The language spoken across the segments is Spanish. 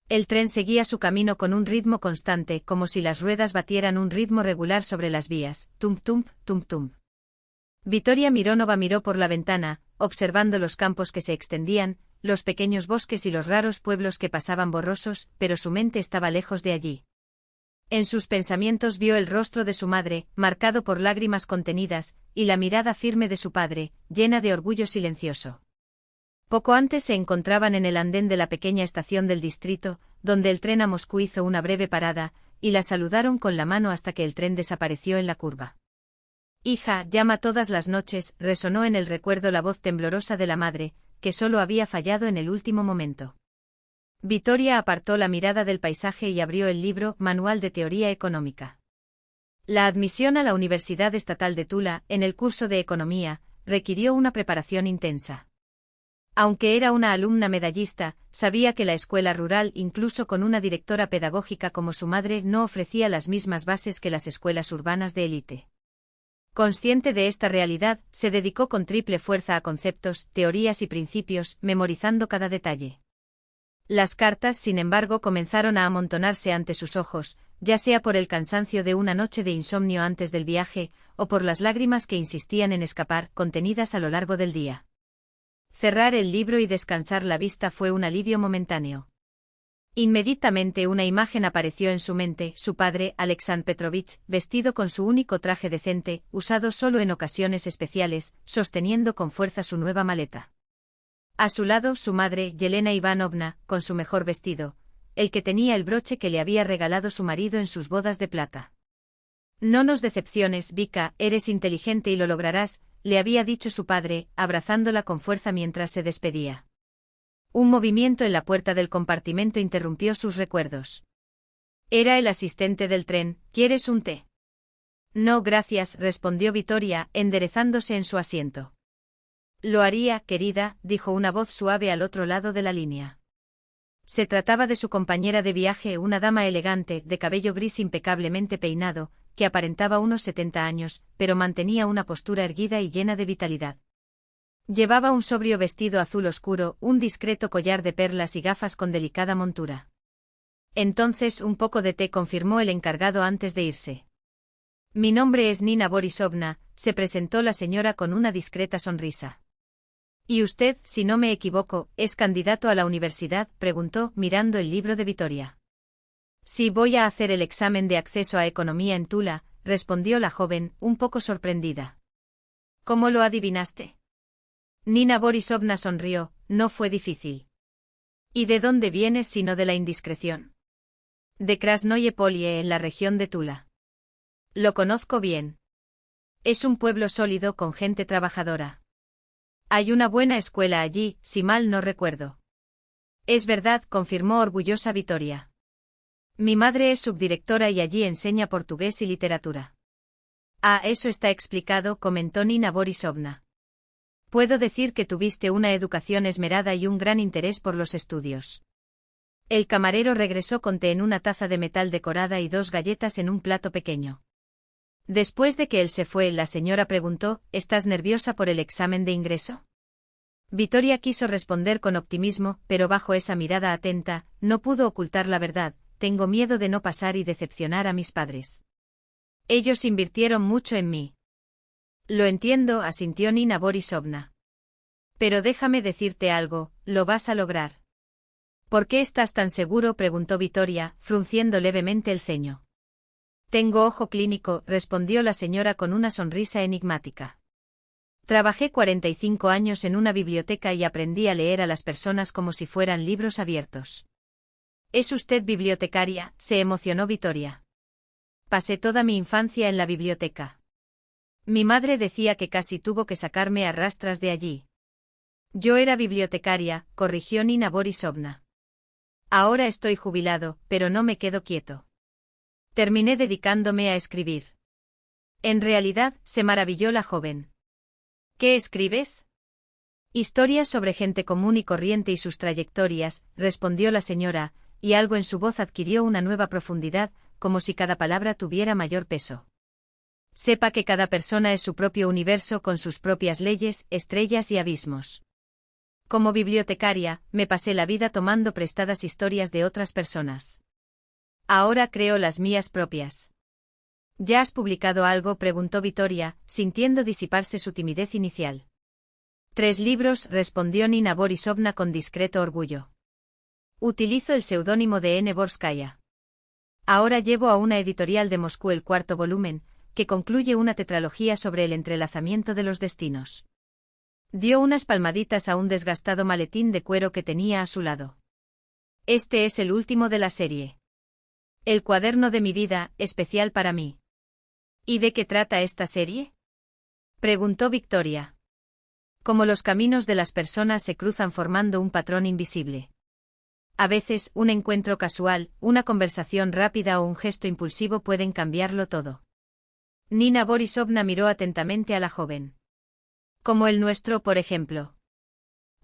El tren seguía su camino con un ritmo constante, como si las ruedas batieran un ritmo regular sobre las vías, tum-tum, tum-tum. Vittoria Mironova miró por la ventana, observando los campos que se extendían, los pequeños bosques y los raros pueblos que pasaban borrosos, pero su mente estaba lejos de allí. En sus pensamientos vio el rostro de su madre, marcado por lágrimas contenidas, y la mirada firme de su padre, llena de orgullo silencioso. Poco antes se encontraban en el andén de la pequeña estación del distrito, donde el tren a Moscú hizo una breve parada, y la saludaron con la mano hasta que el tren desapareció en la curva. «Hija, llama todas las noches», resonó en el recuerdo la voz temblorosa de la madre, que solo había fallado en el último momento. Vittoria apartó la mirada del paisaje y abrió el libro Manual de Teoría Económica. La admisión a la Universidad Estatal de Tula, en el curso de Economía, requirió una preparación intensa. Aunque era una alumna medallista, sabía que la escuela rural, incluso con una directora pedagógica como su madre, no ofrecía las mismas bases que las escuelas urbanas de élite. Consciente de esta realidad, se dedicó con triple fuerza a conceptos, teorías y principios, memorizando cada detalle. Las cartas, sin embargo, comenzaron a amontonarse ante sus ojos, ya sea por el cansancio de una noche de insomnio antes del viaje, o por las lágrimas que insistían en escapar, contenidas a lo largo del día. Cerrar el libro y descansar la vista fue un alivio momentáneo. Inmediatamente una imagen apareció en su mente, su padre, Alexandr Petrovich, vestido con su único traje decente, usado solo en ocasiones especiales, sosteniendo con fuerza su nueva maleta. A su lado, su madre, Yelena Ivanovna, con su mejor vestido, el que tenía el broche que le había regalado su marido en sus bodas de plata. «No nos decepciones, Vika, eres inteligente y lo lograrás», le había dicho su padre, abrazándola con fuerza mientras se despedía. Un movimiento en la puerta del compartimento interrumpió sus recuerdos. Era el asistente del tren. «¿Quieres un té?» «No, gracias», respondió Vittoria, enderezándose en su asiento. «Lo haría, querida», dijo una voz suave al otro lado de la línea. Se trataba de su compañera de viaje, una dama elegante, de cabello gris impecablemente peinado, que aparentaba unos 70 años, pero mantenía una postura erguida y llena de vitalidad. Llevaba un sobrio vestido azul oscuro, un discreto collar de perlas y gafas con delicada montura. «Entonces un poco de té», confirmó el encargado antes de irse. «Mi nombre es Nina Borisovna», se presentó la señora con una discreta sonrisa. «¿Y usted, si no me equivoco, es candidato a la universidad?», preguntó, mirando el libro de Vittoria. «Sí, voy a hacer el examen de acceso a Economía en Tula», respondió la joven, un poco sorprendida. «¿Cómo lo adivinaste?». Nina Borisovna sonrió. «No fue difícil». «¿Y de dónde vienes si no de la indiscreción?». «De Krasnoye Polie, en la región de Tula». «Lo conozco bien. Es un pueblo sólido con gente trabajadora. Hay una buena escuela allí, si mal no recuerdo». «Es verdad», confirmó orgullosa Vittoria. «Mi madre es subdirectora y allí enseña portugués y literatura». «Ah, eso está explicado», comentó Nina Borisovna. «Puedo decir que tuviste una educación esmerada y un gran interés por los estudios». El camarero regresó con té en una taza de metal decorada y 2 galletas en un plato pequeño. Después de que él se fue, la señora preguntó: «¿Estás nerviosa por el examen de ingreso?». Vittoria quiso responder con optimismo, pero bajo esa mirada atenta, no pudo ocultar la verdad: «Tengo miedo de no pasar y decepcionar a mis padres. Ellos invirtieron mucho en mí». «Lo entiendo», asintió Nina Borisovna. «Pero déjame decirte algo, lo vas a lograr». «¿Por qué estás tan seguro?», preguntó Vittoria, frunciendo levemente el ceño. «Tengo ojo clínico», respondió la señora con una sonrisa enigmática. «Trabajé 45 años en una biblioteca y aprendí a leer a las personas como si fueran libros abiertos». «¿Es usted bibliotecaria?», se emocionó Vittoria. «Pasé toda mi infancia en la biblioteca. Mi madre decía que casi tuvo que sacarme a rastras de allí». «Yo era bibliotecaria», corrigió Nina Borisovna. «Ahora estoy jubilado, pero no me quedo quieto. Terminé dedicándome a escribir». En realidad, se maravilló la joven. «¿Qué escribes?». «Historias sobre gente común y corriente y sus trayectorias», respondió la señora, y algo en su voz adquirió una nueva profundidad, como si cada palabra tuviera mayor peso. «Sepa que cada persona es su propio universo con sus propias leyes, estrellas y abismos. Como bibliotecaria, me pasé la vida tomando prestadas historias de otras personas. Ahora creo las mías propias. ¿Ya has publicado algo?, preguntó Vittoria, sintiendo disiparse su timidez inicial. 3 libros, respondió Nina Borisovna con discreto orgullo. Utilizo el seudónimo de N. Borskaya. Ahora llevo a una editorial de Moscú el 4º volumen, que concluye una tetralogía sobre el entrelazamiento de los destinos. Dio unas palmaditas a un desgastado maletín de cuero que tenía a su lado. Este es el último de la serie. El cuaderno de mi vida, especial para mí. ¿Y de qué trata esta serie?, preguntó Victoria. Como los caminos de las personas se cruzan formando un patrón invisible. A veces, un encuentro casual, una conversación rápida o un gesto impulsivo pueden cambiarlo todo. Nina Borisovna miró atentamente a la joven. Como el nuestro, por ejemplo.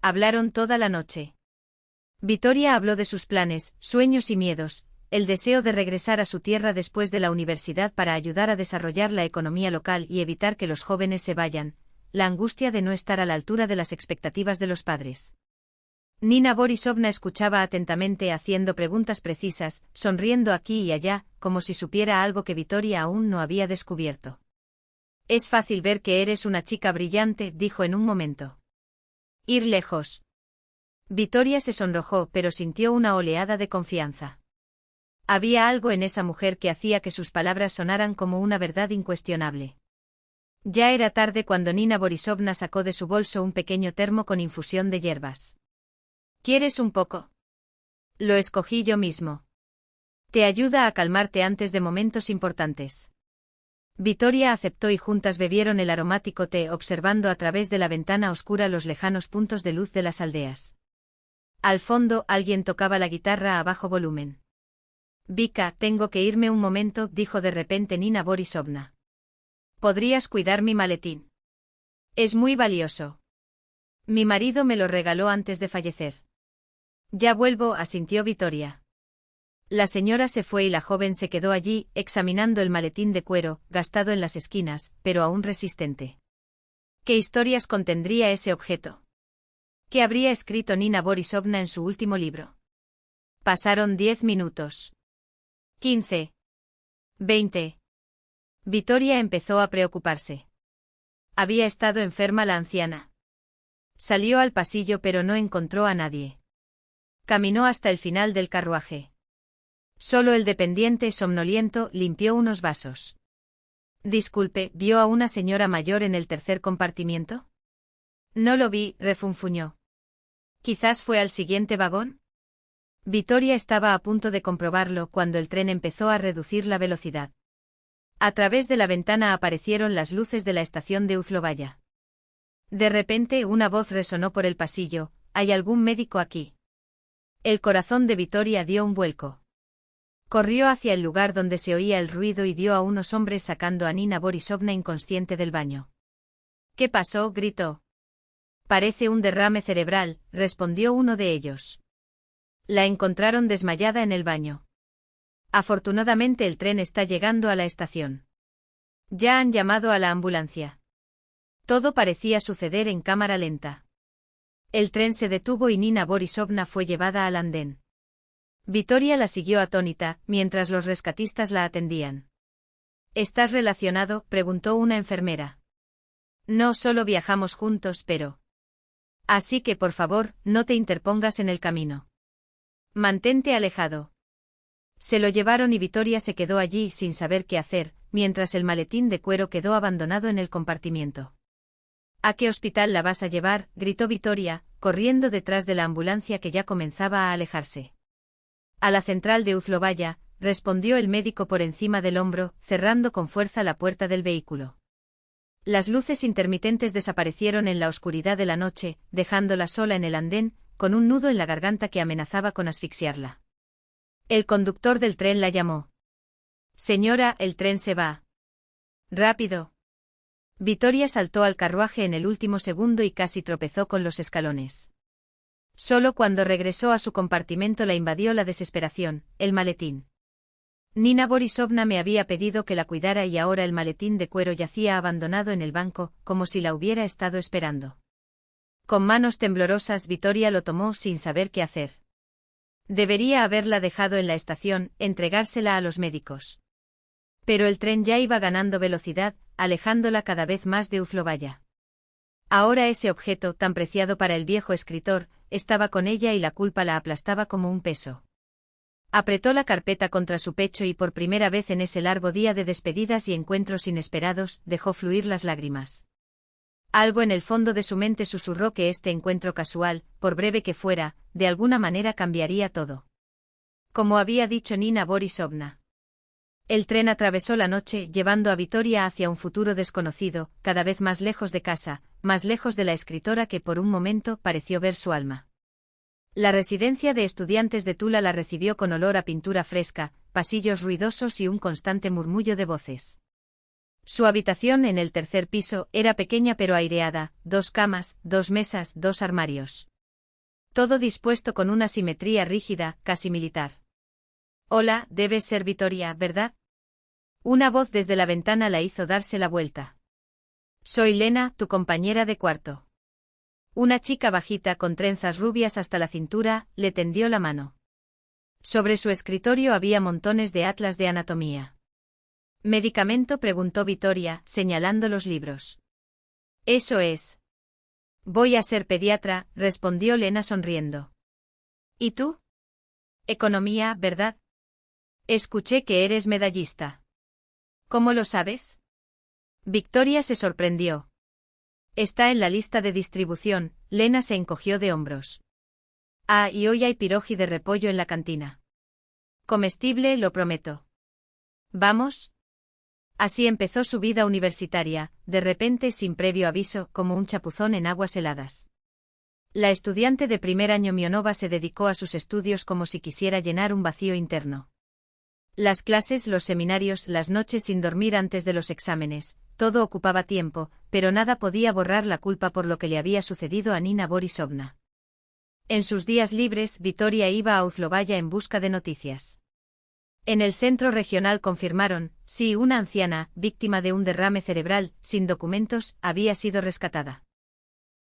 Hablaron toda la noche. Vittoria habló de sus planes, sueños y miedos, el deseo de regresar a su tierra después de la universidad para ayudar a desarrollar la economía local y evitar que los jóvenes se vayan, la angustia de no estar a la altura de las expectativas de los padres. Nina Borisovna escuchaba atentamente haciendo preguntas precisas, sonriendo aquí y allá, como si supiera algo que Vittoria aún no había descubierto. Es fácil ver que eres una chica brillante, dijo en un momento. Ir lejos. Vittoria se sonrojó, pero sintió una oleada de confianza. Había algo en esa mujer que hacía que sus palabras sonaran como una verdad incuestionable. Ya era tarde cuando Nina Borisovna sacó de su bolso un pequeño termo con infusión de hierbas. ¿Quieres un poco? Lo escogí yo mismo. Te ayuda a calmarte antes de momentos importantes. Vittoria aceptó y juntas bebieron el aromático té, observando a través de la ventana oscura los lejanos puntos de luz de las aldeas. Al fondo, alguien tocaba la guitarra a bajo volumen. Vika, tengo que irme un momento, dijo de repente Nina Borisovna. ¿Podrías cuidar mi maletín? Es muy valioso. Mi marido me lo regaló antes de fallecer. Ya vuelvo, asintió Vittoria. La señora se fue y la joven se quedó allí, examinando el maletín de cuero, gastado en las esquinas, pero aún resistente. ¿Qué historias contendría ese objeto? ¿Qué habría escrito Nina Borisovna en su último libro? Pasaron 10 minutos. 15. 20. Vittoria empezó a preocuparse. Había estado enferma la anciana. Salió al pasillo pero no encontró a nadie. Caminó hasta el final del carruaje. Solo el dependiente somnoliento limpió unos vasos. Disculpe, ¿vio a una señora mayor en el 3er compartimiento? No lo vi, refunfuñó. ¿Quizás fue al siguiente vagón? Vittoria estaba a punto de comprobarlo cuando el tren empezó a reducir la velocidad. A través de la ventana aparecieron las luces de la estación de Uzlovaya. De repente una voz resonó por el pasillo: ¿hay algún médico aquí? El corazón de Vittoria dio un vuelco. Corrió hacia el lugar donde se oía el ruido y vio a unos hombres sacando a Nina Borisovna inconsciente del baño. ¿Qué pasó?, gritó. Parece un derrame cerebral, respondió uno de ellos. La encontraron desmayada en el baño. Afortunadamente el tren está llegando a la estación. Ya han llamado a la ambulancia. Todo parecía suceder en cámara lenta. El tren se detuvo y Nina Borisovna fue llevada al andén. Vittoria la siguió atónita, mientras los rescatistas la atendían. ¿Estás relacionado?, preguntó una enfermera. No, solo viajamos juntos, pero... Así que por favor, no te interpongas en el camino. Mantente alejado. Se lo llevaron y Vittoria se quedó allí sin saber qué hacer, mientras el maletín de cuero quedó abandonado en el compartimiento. ¿A qué hospital la vas a llevar?, gritó Vittoria, corriendo detrás de la ambulancia que ya comenzaba a alejarse. A la central de Uzlovaya, respondió el médico por encima del hombro, cerrando con fuerza la puerta del vehículo. Las luces intermitentes desaparecieron en la oscuridad de la noche, dejándola sola en el andén, con un nudo en la garganta que amenazaba con asfixiarla. El conductor del tren la llamó. Señora, el tren se va. Rápido. Vittoria saltó al carruaje en el último segundo y casi tropezó con los escalones. Solo cuando regresó a su compartimento la invadió la desesperación: el maletín. Nina Borisovna me había pedido que la cuidara y ahora el maletín de cuero yacía abandonado en el banco, como si la hubiera estado esperando. Con manos temblorosas Vittoria lo tomó sin saber qué hacer. Debería haberla dejado en la estación, entregársela a los médicos. Pero el tren ya iba ganando velocidad, alejándola cada vez más de Uzlovaya. Ahora ese objeto, tan preciado para el viejo escritor, estaba con ella y la culpa la aplastaba como un peso. Apretó la carpeta contra su pecho y por primera vez en ese largo día de despedidas y encuentros inesperados, dejó fluir las lágrimas. Algo en el fondo de su mente susurró que este encuentro casual, por breve que fuera, de alguna manera cambiaría todo. Como había dicho Nina Borisovna. El tren atravesó la noche, llevando a Vittoria hacia un futuro desconocido, cada vez más lejos de casa, más lejos de la escritora que por un momento pareció ver su alma. La residencia de estudiantes de Tula la recibió con olor a pintura fresca, pasillos ruidosos y un constante murmullo de voces. Su habitación en el tercer piso era pequeña pero aireada, 2 camas, 2 mesas, 2 armarios. Todo dispuesto con una simetría rígida, casi militar. «Hola, debes ser Vittoria, ¿verdad?». Una voz desde la ventana la hizo darse la vuelta. «Soy Lena, tu compañera de cuarto». Una chica bajita con trenzas rubias hasta la cintura, le tendió la mano. Sobre su escritorio había montones de atlas de anatomía. «¿Medicamento?», preguntó Vittoria, señalando los libros. «Eso es». «Voy a ser pediatra», respondió Lena sonriendo. «¿Y tú?». «Economía, ¿verdad?». «Escuché que eres medallista». «¿Cómo lo sabes?». Vittoria se sorprendió. «Está en la lista de distribución», Lena se encogió de hombros. «Ah, y hoy hay pirogi de repollo en la cantina. Comestible, lo prometo». «¿Vamos?». Así empezó su vida universitaria, de repente sin previo aviso, como un chapuzón en aguas heladas. La estudiante de primer año Mionova se dedicó a sus estudios como si quisiera llenar un vacío interno. Las clases, los seminarios, las noches sin dormir antes de los exámenes, todo ocupaba tiempo, pero nada podía borrar la culpa por lo que le había sucedido a Nina Borisovna. En sus días libres, Vittoria iba a Uzlovaya en busca de noticias. En el centro regional confirmaron, sí, una anciana, víctima de un derrame cerebral, sin documentos, había sido rescatada.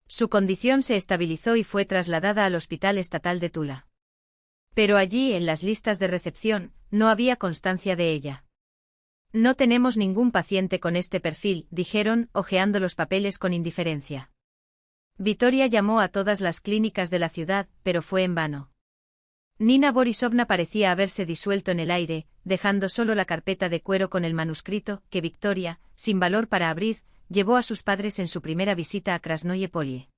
Su condición se estabilizó y fue trasladada al Hospital Estatal de Tula. Pero allí, en las listas de recepción, no había constancia de ella. «No tenemos ningún paciente con este perfil», dijeron, hojeando los papeles con indiferencia. Vittoria llamó a todas las clínicas de la ciudad, pero fue en vano. Nina Borisovna parecía haberse disuelto en el aire, dejando solo la carpeta de cuero con el manuscrito, que Vittoria, sin valor para abrir, llevó a sus padres en su primera visita a Krasnoye Polie.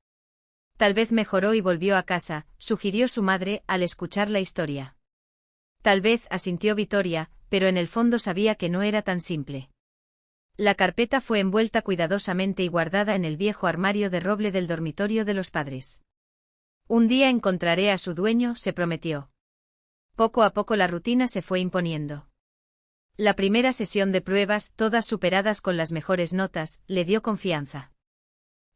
«Tal vez mejoró y volvió a casa», sugirió su madre al escuchar la historia. «Tal vez», asintió Vittoria, pero en el fondo sabía que no era tan simple. La carpeta fue envuelta cuidadosamente y guardada en el viejo armario de roble del dormitorio de los padres. «Un día encontraré a su dueño», se prometió. Poco a poco la rutina se fue imponiendo. La primera sesión de pruebas, todas superadas con las mejores notas, le dio confianza.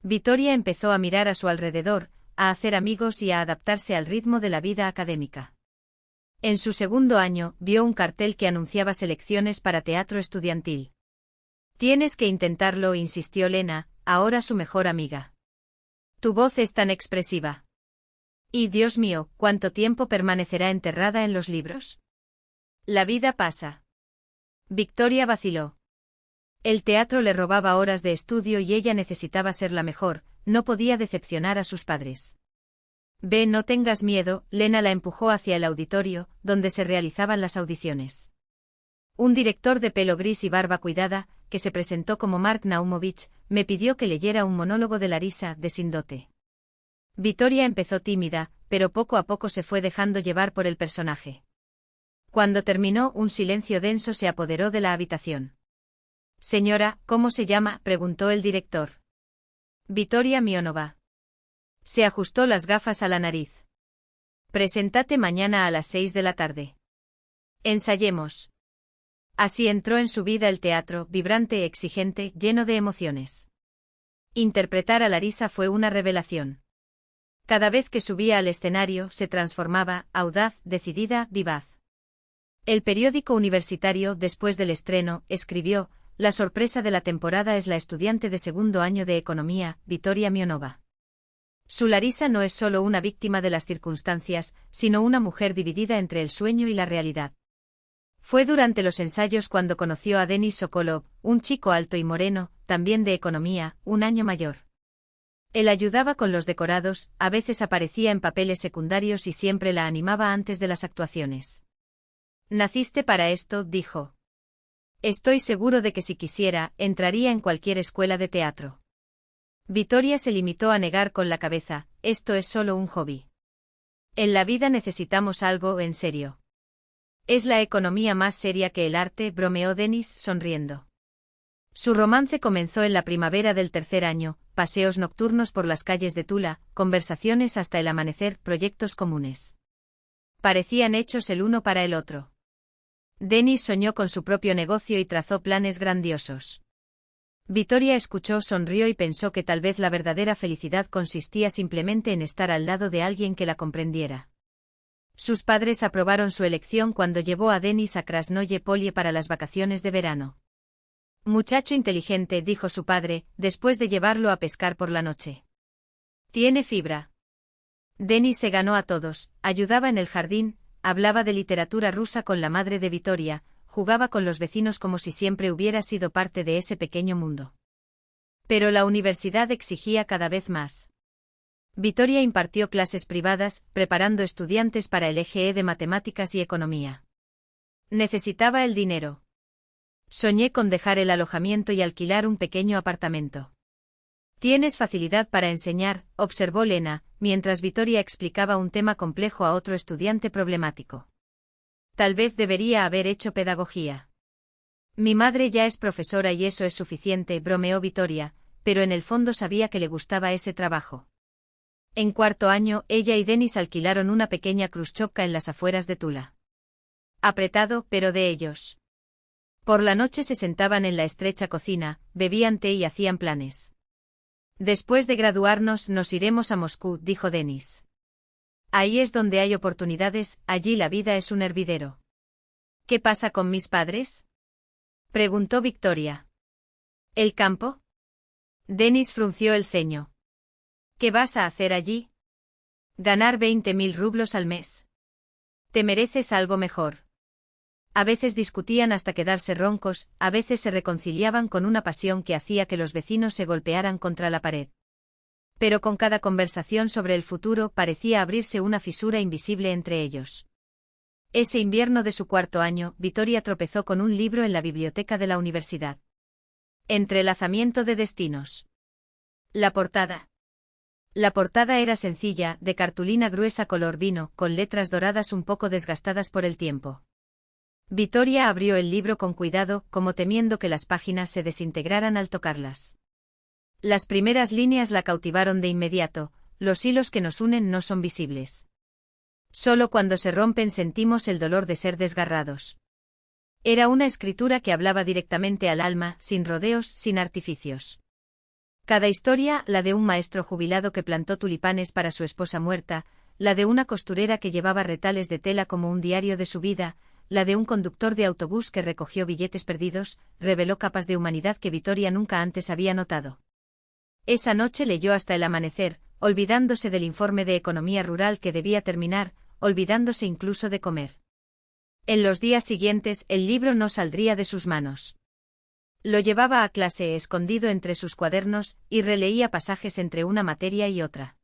Vittoria empezó a mirar a su alrededor, a hacer amigos y a adaptarse al ritmo de la vida académica. En su segundo año, vio un cartel que anunciaba selecciones para teatro estudiantil. «Tienes que intentarlo», insistió Lena, ahora su mejor amiga. «Tu voz es tan expresiva». «Y Dios mío, ¿cuánto tiempo permanecerá enterrada en los libros?». «La vida pasa». Vittoria vaciló. El teatro le robaba horas de estudio y ella necesitaba ser la mejor, no podía decepcionar a sus padres. «Ve, no tengas miedo», Lena la empujó hacia el auditorio, donde se realizaban las audiciones. Un director de pelo gris y barba cuidada, que se presentó como Mark Naumovich, me pidió que leyera un monólogo de Larisa, de Sindote. Vittoria empezó tímida, pero poco a poco se fue dejando llevar por el personaje. Cuando terminó, un silencio denso se apoderó de la habitación. «Señora, ¿cómo se llama?», preguntó el director. «Vittoria Mionova». Se ajustó las gafas a la nariz. «Preséntate mañana a las 6 de la tarde. Ensayemos». Así entró en su vida el teatro, vibrante, exigente, lleno de emociones. Interpretar a Larisa fue una revelación. Cada vez que subía al escenario, se transformaba, audaz, decidida, vivaz. El periódico universitario, después del estreno, escribió: «La sorpresa de la temporada es la estudiante de segundo año de economía, Vittoria Mionova». Su Larisa no es solo una víctima de las circunstancias, sino una mujer dividida entre el sueño y la realidad. Fue durante los ensayos cuando conoció a Denis Sokolov, un chico alto y moreno, también de economía, un año mayor. Él ayudaba con los decorados, a veces aparecía en papeles secundarios y siempre la animaba antes de las actuaciones. «Naciste para esto», dijo. «Estoy seguro de que si quisiera, entraría en cualquier escuela de teatro». Vittoria se limitó a negar con la cabeza, «Esto es solo un hobby. En la vida necesitamos algo en serio». «Es la economía más seria que el arte», bromeó Denis, sonriendo. Su romance comenzó en la primavera del tercer año, paseos nocturnos por las calles de Tula, conversaciones hasta el amanecer, proyectos comunes. Parecían hechos el uno para el otro. Denis soñó con su propio negocio y trazó planes grandiosos. Vittoria escuchó, sonrió y pensó que tal vez la verdadera felicidad consistía simplemente en estar al lado de alguien que la comprendiera. Sus padres aprobaron su elección cuando llevó a Denis a Krasnoye Polie para las vacaciones de verano. «Muchacho inteligente», dijo su padre, después de llevarlo a pescar por la noche. «Tiene fibra». Denis se ganó a todos, ayudaba en el jardín, hablaba de literatura rusa con la madre de Vittoria, jugaba con los vecinos como si siempre hubiera sido parte de ese pequeño mundo. Pero la universidad exigía cada vez más. Vittoria impartió clases privadas, preparando estudiantes para el EGE de matemáticas y economía. Necesitaba el dinero. «Soñé con dejar el alojamiento y alquilar un pequeño apartamento». «Tienes facilidad para enseñar», observó Lena, mientras Vittoria explicaba un tema complejo a otro estudiante problemático. «Tal vez debería haber hecho pedagogía». «Mi madre ya es profesora y eso es suficiente», bromeó Vittoria, pero en el fondo sabía que le gustaba ese trabajo. En cuarto año, ella y Denis alquilaron una pequeña krushovka en las afueras de Tula. Apretado, pero de ellos. Por la noche se sentaban en la estrecha cocina, bebían té y hacían planes. «Después de graduarnos nos iremos a Moscú», dijo Denis. «Ahí es donde hay oportunidades, allí la vida es un hervidero». «¿Qué pasa con mis padres?», preguntó Victoria. «¿El campo?». Denis frunció el ceño. «¿Qué vas a hacer allí?». «Ganar 20.000 rublos al mes». «Te mereces algo mejor». A veces discutían hasta quedarse roncos, a veces se reconciliaban con una pasión que hacía que los vecinos se golpearan contra la pared. Pero con cada conversación sobre el futuro parecía abrirse una fisura invisible entre ellos. Ese invierno de su cuarto año, Vittoria tropezó con un libro en la biblioteca de la universidad. Entrelazamiento de destinos. La portada. La portada era sencilla, de cartulina gruesa color vino, con letras doradas un poco desgastadas por el tiempo. Vittoria abrió el libro con cuidado, como temiendo que las páginas se desintegraran al tocarlas. Las primeras líneas la cautivaron de inmediato: «Los hilos que nos unen no son visibles. Solo cuando se rompen sentimos el dolor de ser desgarrados». Era una escritura que hablaba directamente al alma, sin rodeos, sin artificios. Cada historia, la de un maestro jubilado que plantó tulipanes para su esposa muerta, la de una costurera que llevaba retales de tela como un diario de su vida, la de un conductor de autobús que recogió billetes perdidos, reveló capas de humanidad que Vittoria nunca antes había notado. Esa noche leyó hasta el amanecer, olvidándose del informe de economía rural que debía terminar, olvidándose incluso de comer. En los días siguientes, el libro no saldría de sus manos. Lo llevaba a clase escondido entre sus cuadernos, y releía pasajes entre una materia y otra.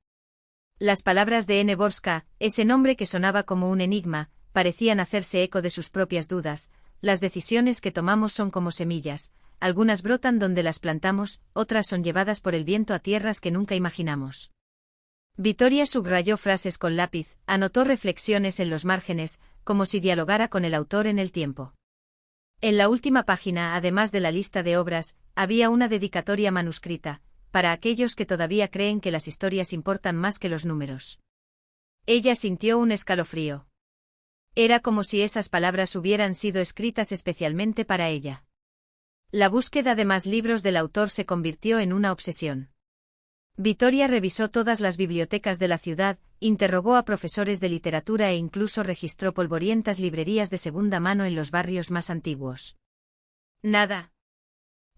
Las palabras de N. Borska, ese nombre que sonaba como un enigma, parecían hacerse eco de sus propias dudas. Las decisiones que tomamos son como semillas, algunas brotan donde las plantamos, otras son llevadas por el viento a tierras que nunca imaginamos. Vittoria subrayó frases con lápiz, anotó reflexiones en los márgenes, como si dialogara con el autor en el tiempo. En la última página, además de la lista de obras, había una dedicatoria manuscrita, para aquellos que todavía creen que las historias importan más que los números. Ella sintió un escalofrío. Era como si esas palabras hubieran sido escritas especialmente para ella. La búsqueda de más libros del autor se convirtió en una obsesión. Vittoria revisó todas las bibliotecas de la ciudad, interrogó a profesores de literatura e incluso registró polvorientas librerías de segunda mano en los barrios más antiguos. Nada.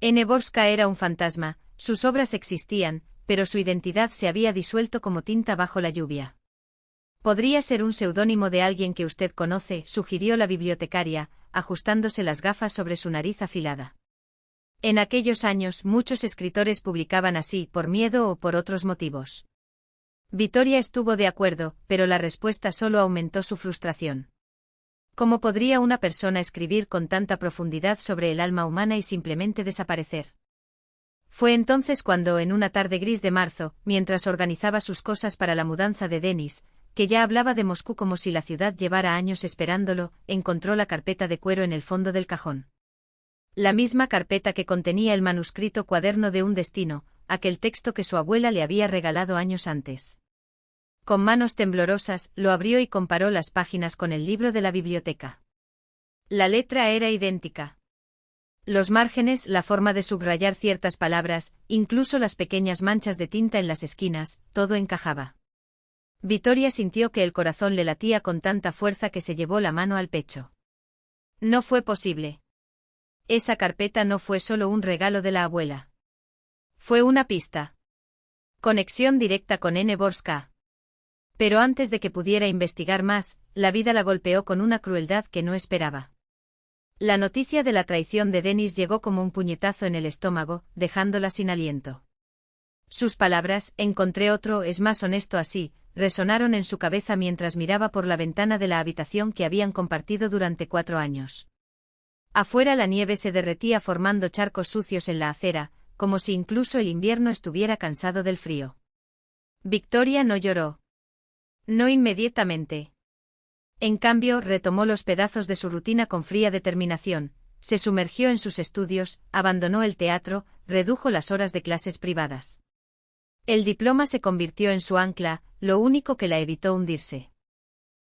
N. Borska era un fantasma, sus obras existían, pero su identidad se había disuelto como tinta bajo la lluvia. Podría ser un seudónimo de alguien que usted conoce, sugirió la bibliotecaria, ajustándose las gafas sobre su nariz afilada. En aquellos años muchos escritores publicaban así, por miedo o por otros motivos. Vittoria estuvo de acuerdo, pero la respuesta solo aumentó su frustración. ¿Cómo podría una persona escribir con tanta profundidad sobre el alma humana y simplemente desaparecer? Fue entonces cuando, en una tarde gris de marzo, mientras organizaba sus cosas para la mudanza de Denis, que ya hablaba de Moscú como si la ciudad llevara años esperándolo, encontró la carpeta de cuero en el fondo del cajón. La misma carpeta que contenía el manuscrito Cuaderno de un destino, aquel texto que su abuela le había regalado años antes. Con manos temblorosas, lo abrió y comparó las páginas con el libro de la biblioteca. La letra era idéntica. Los márgenes, la forma de subrayar ciertas palabras, incluso las pequeñas manchas de tinta en las esquinas, todo encajaba. Vittoria sintió que el corazón le latía con tanta fuerza que se llevó la mano al pecho. No fue posible. Esa carpeta no fue solo un regalo de la abuela. Fue una pista. Conexión directa con N. Borska. Pero antes de que pudiera investigar más, la vida la golpeó con una crueldad que no esperaba. La noticia de la traición de Denis llegó como un puñetazo en el estómago, dejándola sin aliento. Sus palabras, encontré otro, es más honesto así, resonaron en su cabeza mientras miraba por la ventana de la habitación que habían compartido durante 4 años. Afuera la nieve se derretía formando charcos sucios en la acera, como si incluso el invierno estuviera cansado del frío. Vittoria no lloró. No inmediatamente. En cambio, retomó los pedazos de su rutina con fría determinación, se sumergió en sus estudios, abandonó el teatro, redujo las horas de clases privadas. El diploma se convirtió en su ancla, lo único que la evitó hundirse.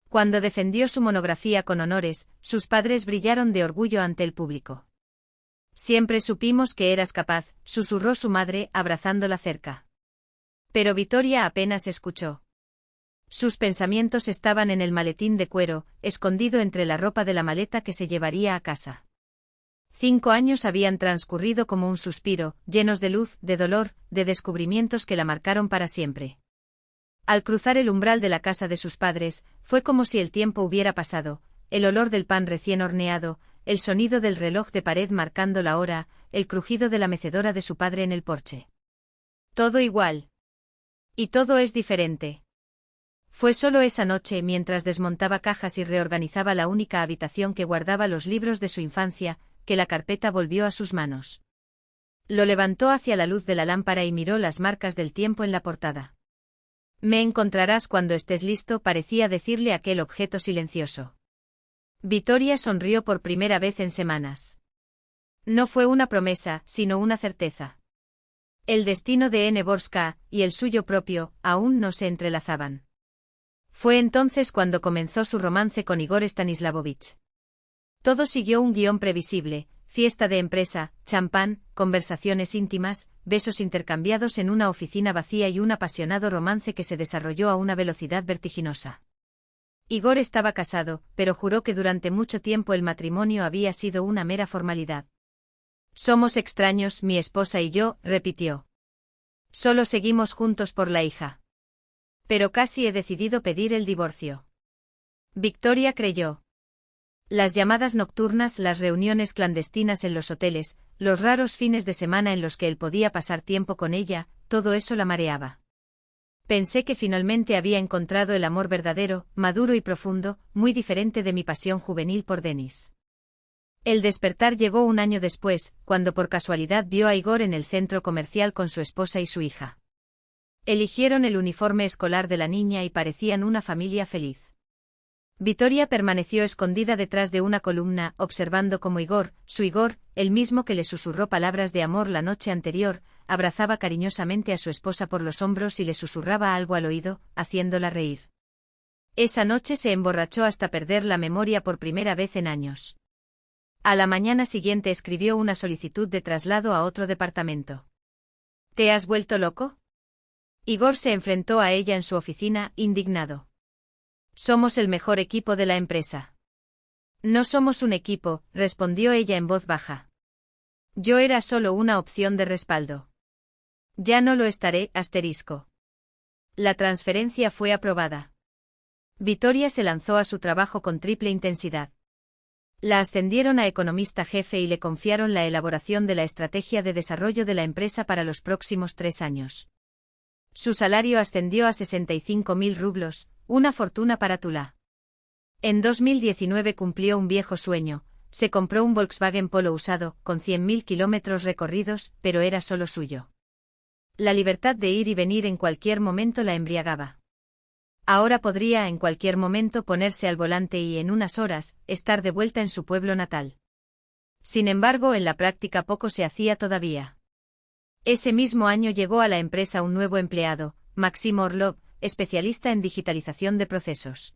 Cuando defendió su monografía con honores, sus padres brillaron de orgullo ante el público. Siempre supimos que eras capaz, susurró su madre, abrazándola cerca. Pero Vittoria apenas escuchó. Sus pensamientos estaban en el maletín de cuero, escondido entre la ropa de la maleta que se llevaría a casa. 5 años habían transcurrido como un suspiro, llenos de luz, de dolor, de descubrimientos que la marcaron para siempre. Al cruzar el umbral de la casa de sus padres, fue como si el tiempo hubiera pasado, el olor del pan recién horneado, el sonido del reloj de pared marcando la hora, el crujido de la mecedora de su padre en el porche. Todo igual. Y todo es diferente. Fue solo esa noche, mientras desmontaba cajas y reorganizaba la única habitación que guardaba los libros de su infancia, que la carpeta volvió a sus manos. Lo levantó hacia la luz de la lámpara y miró las marcas del tiempo en la portada. Me encontrarás cuando estés listo, parecía decirle aquel objeto silencioso. Vittoria sonrió por primera vez en semanas. No fue una promesa, sino una certeza. El destino de N. Borska, y el suyo propio, aún no se entrelazaban. Fue entonces cuando comenzó su romance con Igor Stanislavovich. Todo siguió un guión previsible: fiesta de empresa, champán, conversaciones íntimas, besos intercambiados en una oficina vacía y un apasionado romance que se desarrolló a una velocidad vertiginosa. Igor estaba casado, pero juró que durante mucho tiempo el matrimonio había sido una mera formalidad. Somos extraños, mi esposa y yo, repitió. Solo seguimos juntos por la hija. Pero casi he decidido pedir el divorcio. Vittoria creyó. Las llamadas nocturnas, las reuniones clandestinas en los hoteles, los raros fines de semana en los que él podía pasar tiempo con ella, todo eso la mareaba. Pensé que finalmente había encontrado el amor verdadero, maduro y profundo, muy diferente de mi pasión juvenil por Denis. El despertar llegó un año después, cuando por casualidad vio a Igor en el centro comercial con su esposa y su hija. Eligieron el uniforme escolar de la niña y parecían una familia feliz. Vittoria permaneció escondida detrás de una columna, observando cómo Igor, su Igor, el mismo que le susurró palabras de amor la noche anterior, abrazaba cariñosamente a su esposa por los hombros y le susurraba algo al oído, haciéndola reír. Esa noche se emborrachó hasta perder la memoria por primera vez en años. A la mañana siguiente escribió una solicitud de traslado a otro departamento. ¿Te has vuelto loco? Igor se enfrentó a ella en su oficina, indignado. Somos el mejor equipo de la empresa. No somos un equipo, respondió ella en voz baja. Yo era solo una opción de respaldo. Ya no lo estaré, asterisco. La transferencia fue aprobada. Vittoria se lanzó a su trabajo con triple intensidad. La ascendieron a economista jefe y le confiaron la elaboración de la estrategia de desarrollo de la empresa para los próximos 3 años. Su salario ascendió a 65.000 rublos, una fortuna para Tula. En 2019 cumplió un viejo sueño, se compró un Volkswagen Polo usado, con 100.000 kilómetros recorridos, pero era solo suyo. La libertad de ir y venir en cualquier momento la embriagaba. Ahora podría en cualquier momento ponerse al volante y en unas horas, estar de vuelta en su pueblo natal. Sin embargo, en la práctica poco se hacía todavía. Ese mismo año llegó a la empresa un nuevo empleado, Maxim Orlov, especialista en digitalización de procesos.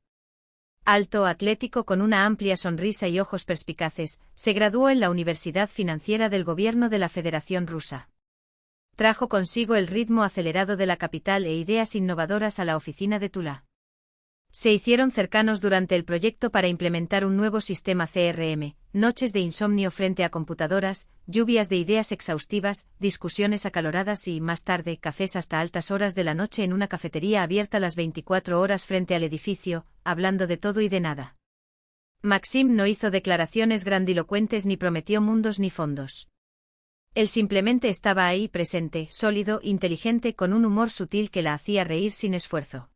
Alto, atlético con una amplia sonrisa y ojos perspicaces, se graduó en la Universidad Financiera del Gobierno de la Federación Rusa. Trajo consigo el ritmo acelerado de la capital e ideas innovadoras a la oficina de Tula. Se hicieron cercanos durante el proyecto para implementar un nuevo sistema CRM, noches de insomnio frente a computadoras, lluvias de ideas exhaustivas, discusiones acaloradas y, más tarde, cafés hasta altas horas de la noche en una cafetería abierta las 24 horas frente al edificio, hablando de todo y de nada. Maxim no hizo declaraciones grandilocuentes ni prometió mundos ni fondos. Él simplemente estaba ahí presente, sólido, inteligente, con un humor sutil que la hacía reír sin esfuerzo.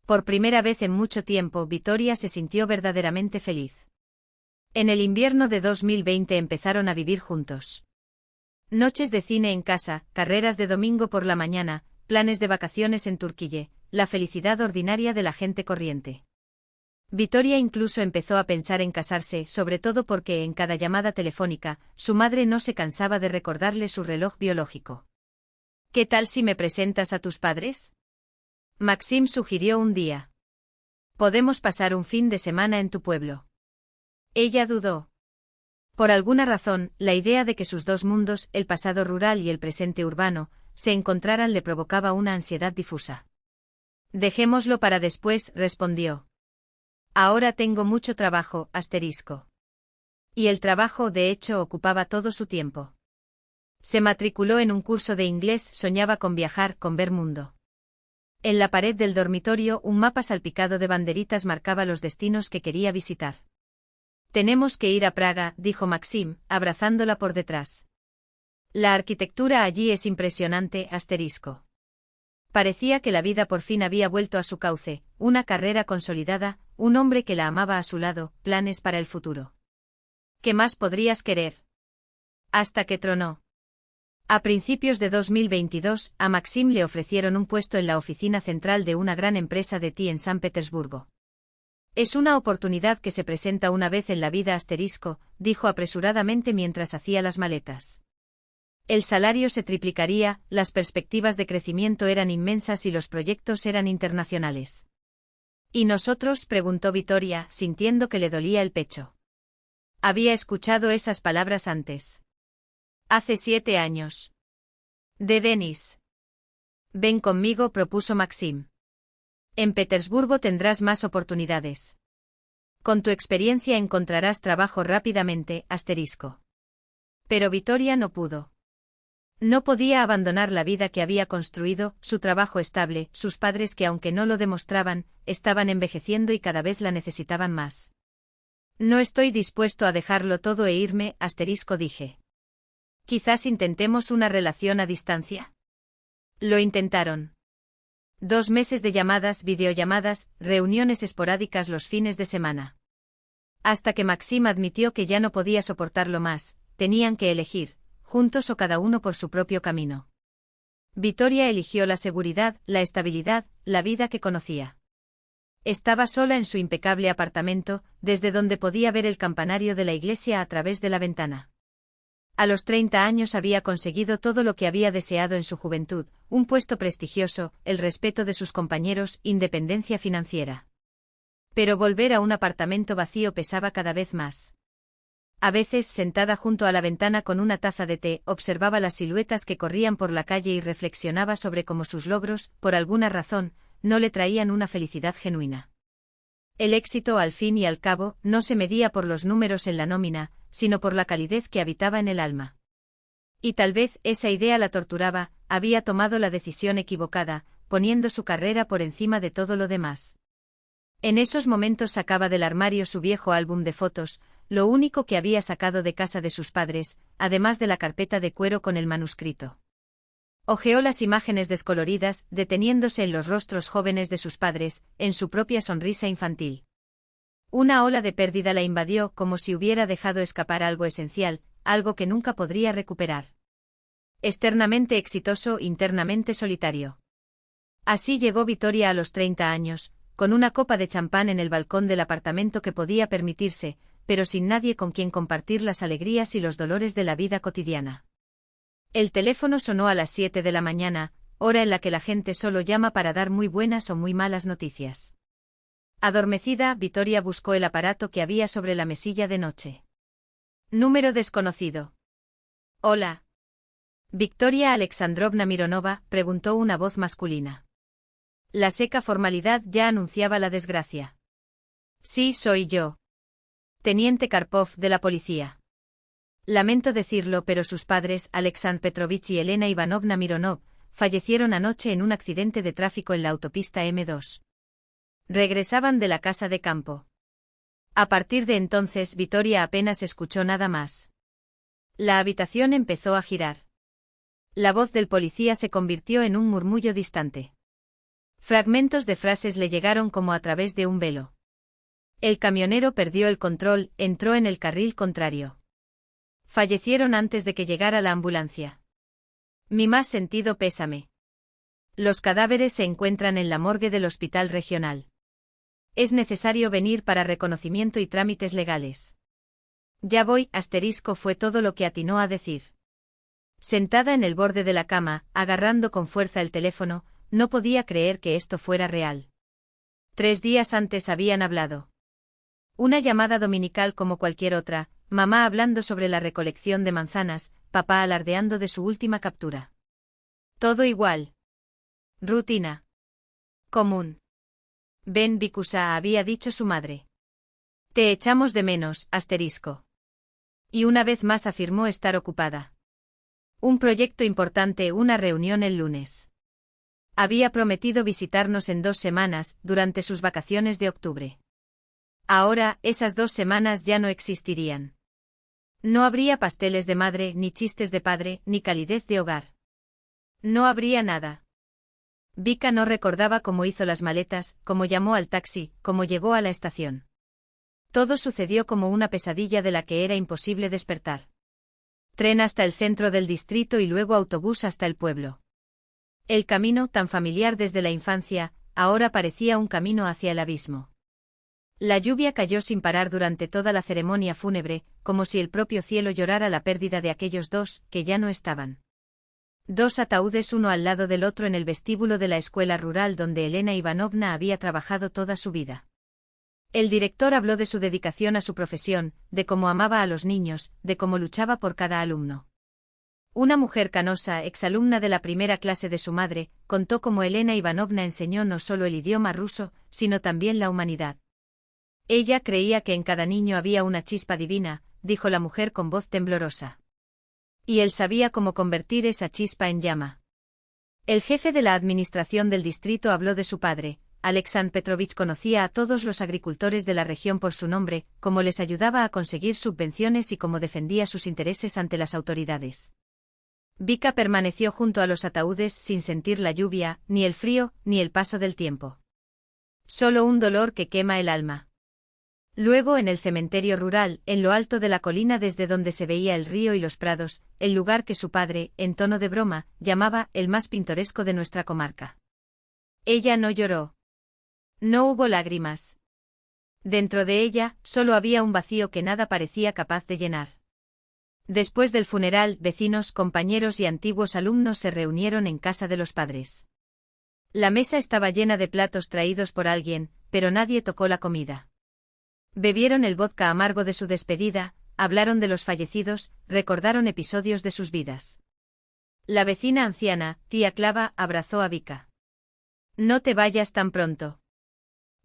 Por primera vez en mucho tiempo, Vittoria se sintió verdaderamente feliz. En el invierno de 2020 empezaron a vivir juntos. Noches de cine en casa, carreras de domingo por la mañana, planes de vacaciones en Turquía, la felicidad ordinaria de la gente corriente. Vittoria incluso empezó a pensar en casarse, sobre todo porque en cada llamada telefónica, su madre no se cansaba de recordarle su reloj biológico. ¿Qué tal si me presentas a tus padres? Maxim sugirió un día. Podemos pasar un fin de semana en tu pueblo. Ella dudó. Por alguna razón, la idea de que sus dos mundos, el pasado rural y el presente urbano, se encontraran le provocaba una ansiedad difusa. Dejémoslo para después, respondió. Ahora tengo mucho trabajo, asterisco. Y el trabajo, de hecho, ocupaba todo su tiempo. Se matriculó en un curso de inglés, soñaba con viajar, con ver mundo. En la pared del dormitorio, un mapa salpicado de banderitas marcaba los destinos que quería visitar. Tenemos que ir a Praga, dijo Maxim, abrazándola por detrás. La arquitectura allí es impresionante, asterisco. Parecía que la vida por fin había vuelto a su cauce, una carrera consolidada, un hombre que la amaba a su lado, planes para el futuro. ¿Qué más podrías querer? Hasta que tronó. A principios de 2022, a Maxim le ofrecieron un puesto en la oficina central de una gran empresa de té en San Petersburgo. Es una oportunidad que se presenta una vez en la vida, asterisco, dijo apresuradamente mientras hacía las maletas. El salario se triplicaría, las perspectivas de crecimiento eran inmensas y los proyectos eran internacionales. ¿Y nosotros?, preguntó Vittoria, sintiendo que le dolía el pecho. Había escuchado esas palabras antes. Hace 7 años. De Denis. Ven conmigo, propuso Maxim. En Petersburgo tendrás más oportunidades. Con tu experiencia encontrarás trabajo rápidamente, asterisco. Pero Vittoria no pudo. No podía abandonar la vida que había construido, su trabajo estable, sus padres que aunque no lo demostraban, estaban envejeciendo y cada vez la necesitaban más. No estoy dispuesto a dejarlo todo e irme, asterisco, dije. Quizás intentemos una relación a distancia. Lo intentaron. 2 meses de llamadas, videollamadas, reuniones esporádicas los fines de semana. Hasta que Maxim admitió que ya no podía soportarlo más, tenían que elegir, juntos o cada uno por su propio camino. Vittoria eligió la seguridad, la estabilidad, la vida que conocía. Estaba sola en su impecable apartamento, desde donde podía ver el campanario de la iglesia a través de la ventana. A los 30 años había conseguido todo lo que había deseado en su juventud, un puesto prestigioso, el respeto de sus compañeros, independencia financiera. Pero volver a un apartamento vacío pesaba cada vez más. A veces, sentada junto a la ventana con una taza de té, observaba las siluetas que corrían por la calle y reflexionaba sobre cómo sus logros, por alguna razón, no le traían una felicidad genuina. El éxito, al fin y al cabo, no se medía por los números en la nómina, sino por la calidez que habitaba en el alma. Y tal vez esa idea la torturaba, había tomado la decisión equivocada, poniendo su carrera por encima de todo lo demás. En esos momentos sacaba del armario su viejo álbum de fotos, lo único que había sacado de casa de sus padres, además de la carpeta de cuero con el manuscrito. Hojeó las imágenes descoloridas, deteniéndose en los rostros jóvenes de sus padres, en su propia sonrisa infantil. Una ola de pérdida la invadió como si hubiera dejado escapar algo esencial, algo que nunca podría recuperar. Externamente exitoso, internamente solitario. Así llegó Vittoria a los 30 años, con una copa de champán en el balcón del apartamento que podía permitirse, pero sin nadie con quien compartir las alegrías y los dolores de la vida cotidiana. El teléfono sonó a las 7 de la mañana, hora en la que la gente solo llama para dar muy buenas o muy malas noticias. Adormecida, Vittoria buscó el aparato que había sobre la mesilla de noche. Número desconocido. Hola. Victoria Alexandrovna Mironova, preguntó una voz masculina. La seca formalidad ya anunciaba la desgracia. Sí, soy yo. Teniente Karpov, de la policía. Lamento decirlo, pero sus padres, Alexandr Petrovich y Elena Ivanovna Mironov, fallecieron anoche en un accidente de tráfico en la autopista M2. Regresaban de la casa de campo. A partir de entonces, Vittoria apenas escuchó nada más. La habitación empezó a girar. La voz del policía se convirtió en un murmullo distante. Fragmentos de frases le llegaron como a través de un velo. El camionero perdió el control, entró en el carril contrario. Fallecieron antes de que llegara la ambulancia. Mi más sentido pésame. Los cadáveres se encuentran en la morgue del hospital regional. Es necesario venir para reconocimiento y trámites legales. Ya voy, asterisco, fue todo lo que atinó a decir. Sentada en el borde de la cama, agarrando con fuerza el teléfono, no podía creer que esto fuera real. 3 días antes habían hablado. Una llamada dominical como cualquier otra, mamá hablando sobre la recolección de manzanas, papá alardeando de su última captura. Todo igual. Rutina. Común. Ven, Vikusa, había dicho su madre. Te echamos de menos, asterisco. Y una vez más afirmó estar ocupada. Un proyecto importante, una reunión el lunes. Había prometido visitarnos en 2 semanas, durante sus vacaciones de octubre. Ahora, esas 2 semanas ya no existirían. No habría pasteles de madre, ni chistes de padre, ni calidez de hogar. No habría nada. Vika no recordaba cómo hizo las maletas, cómo llamó al taxi, cómo llegó a la estación. Todo sucedió como una pesadilla de la que era imposible despertar. Tren hasta el centro del distrito y luego autobús hasta el pueblo. El camino, tan familiar desde la infancia, ahora parecía un camino hacia el abismo. La lluvia cayó sin parar durante toda la ceremonia fúnebre, como si el propio cielo llorara la pérdida de aquellos dos, que ya no estaban. 2 ataúdes uno al lado del otro en el vestíbulo de la escuela rural donde Elena Ivanovna había trabajado toda su vida. El director habló de su dedicación a su profesión, de cómo amaba a los niños, de cómo luchaba por cada alumno. Una mujer canosa, exalumna de la primera clase de su madre, contó cómo Elena Ivanovna enseñó no solo el idioma ruso, sino también la humanidad. Ella creía que en cada niño había una chispa divina, dijo la mujer con voz temblorosa. Y él sabía cómo convertir esa chispa en llama. El jefe de la administración del distrito habló de su padre. Alexandr Petrovich conocía a todos los agricultores de la región por su nombre, cómo les ayudaba a conseguir subvenciones y cómo defendía sus intereses ante las autoridades. Vika permaneció junto a los ataúdes sin sentir la lluvia, ni el frío, ni el paso del tiempo. Solo un dolor que quema el alma. Luego en el cementerio rural, en lo alto de la colina desde donde se veía el río y los prados, el lugar que su padre, en tono de broma, llamaba el más pintoresco de nuestra comarca. Ella no lloró. No hubo lágrimas. Dentro de ella, solo había un vacío que nada parecía capaz de llenar. Después del funeral, vecinos, compañeros y antiguos alumnos se reunieron en casa de los padres. La mesa estaba llena de platos traídos por alguien, pero nadie tocó la comida. Bebieron el vodka amargo de su despedida, hablaron de los fallecidos, recordaron episodios de sus vidas. La vecina anciana, tía Clava, abrazó a Vika. No te vayas tan pronto.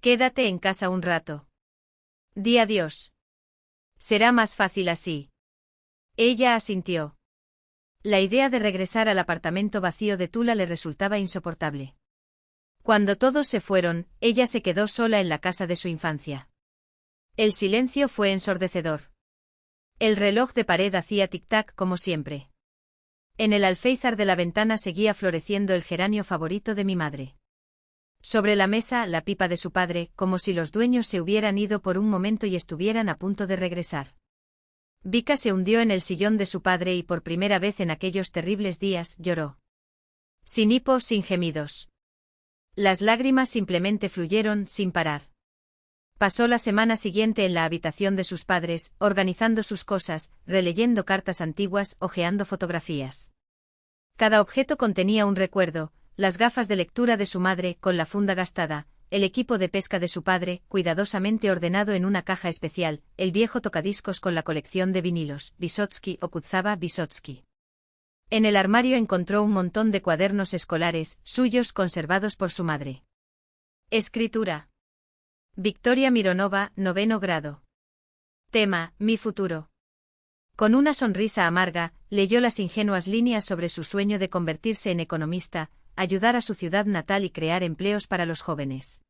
Quédate en casa un rato. Di adiós. Será más fácil así. Ella asintió. La idea de regresar al apartamento vacío de Tula le resultaba insoportable. Cuando todos se fueron, ella se quedó sola en la casa de su infancia. El silencio fue ensordecedor. El reloj de pared hacía tic-tac como siempre. En el alféizar de la ventana seguía floreciendo el geranio favorito de mi madre. Sobre la mesa, la pipa de su padre, como si los dueños se hubieran ido por un momento y estuvieran a punto de regresar. Vika se hundió en el sillón de su padre y por primera vez en aquellos terribles días lloró. Sin hipo, sin gemidos. Las lágrimas simplemente fluyeron sin parar. Pasó la semana siguiente en la habitación de sus padres, organizando sus cosas, releyendo cartas antiguas, hojeando fotografías. Cada objeto contenía un recuerdo, las gafas de lectura de su madre, con la funda gastada, el equipo de pesca de su padre, cuidadosamente ordenado en una caja especial, el viejo tocadiscos con la colección de vinilos, Vysotsky o Kudzava Vysotsky. En el armario encontró un montón de cuadernos escolares, suyos conservados por su madre. Escritura. Victoria Mironova, 9º grado. Tema, mi futuro. Con una sonrisa amarga, leyó las ingenuas líneas sobre su sueño de convertirse en economista, ayudar a su ciudad natal y crear empleos para los jóvenes.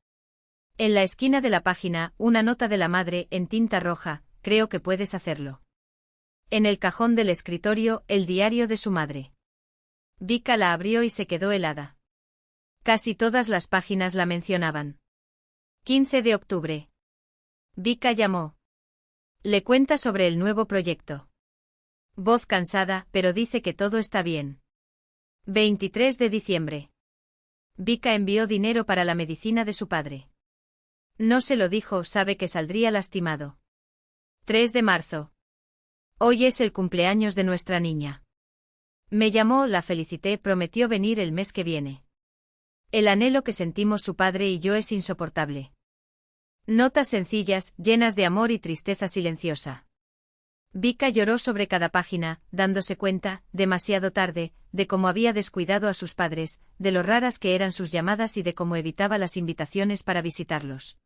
En la esquina de la página, una nota de la madre, en tinta roja, creo que puedes hacerlo. En el cajón del escritorio, el diario de su madre. Vika la abrió y se quedó helada. Casi todas las páginas la mencionaban. 15 de octubre. Vika llamó. Le cuenta sobre el nuevo proyecto. Voz cansada, pero dice que todo está bien. 23 de diciembre. Vika envió dinero para la medicina de su padre. No se lo dijo, sabe que saldría lastimado. 3 de marzo. Hoy es el cumpleaños de nuestra niña. Me llamó, la felicité, prometió venir el mes que viene. El anhelo que sentimos su padre y yo es insoportable. Notas sencillas, llenas de amor y tristeza silenciosa. Vika lloró sobre cada página, dándose cuenta, demasiado tarde, de cómo había descuidado a sus padres, de lo raras que eran sus llamadas y de cómo evitaba las invitaciones para visitarlos.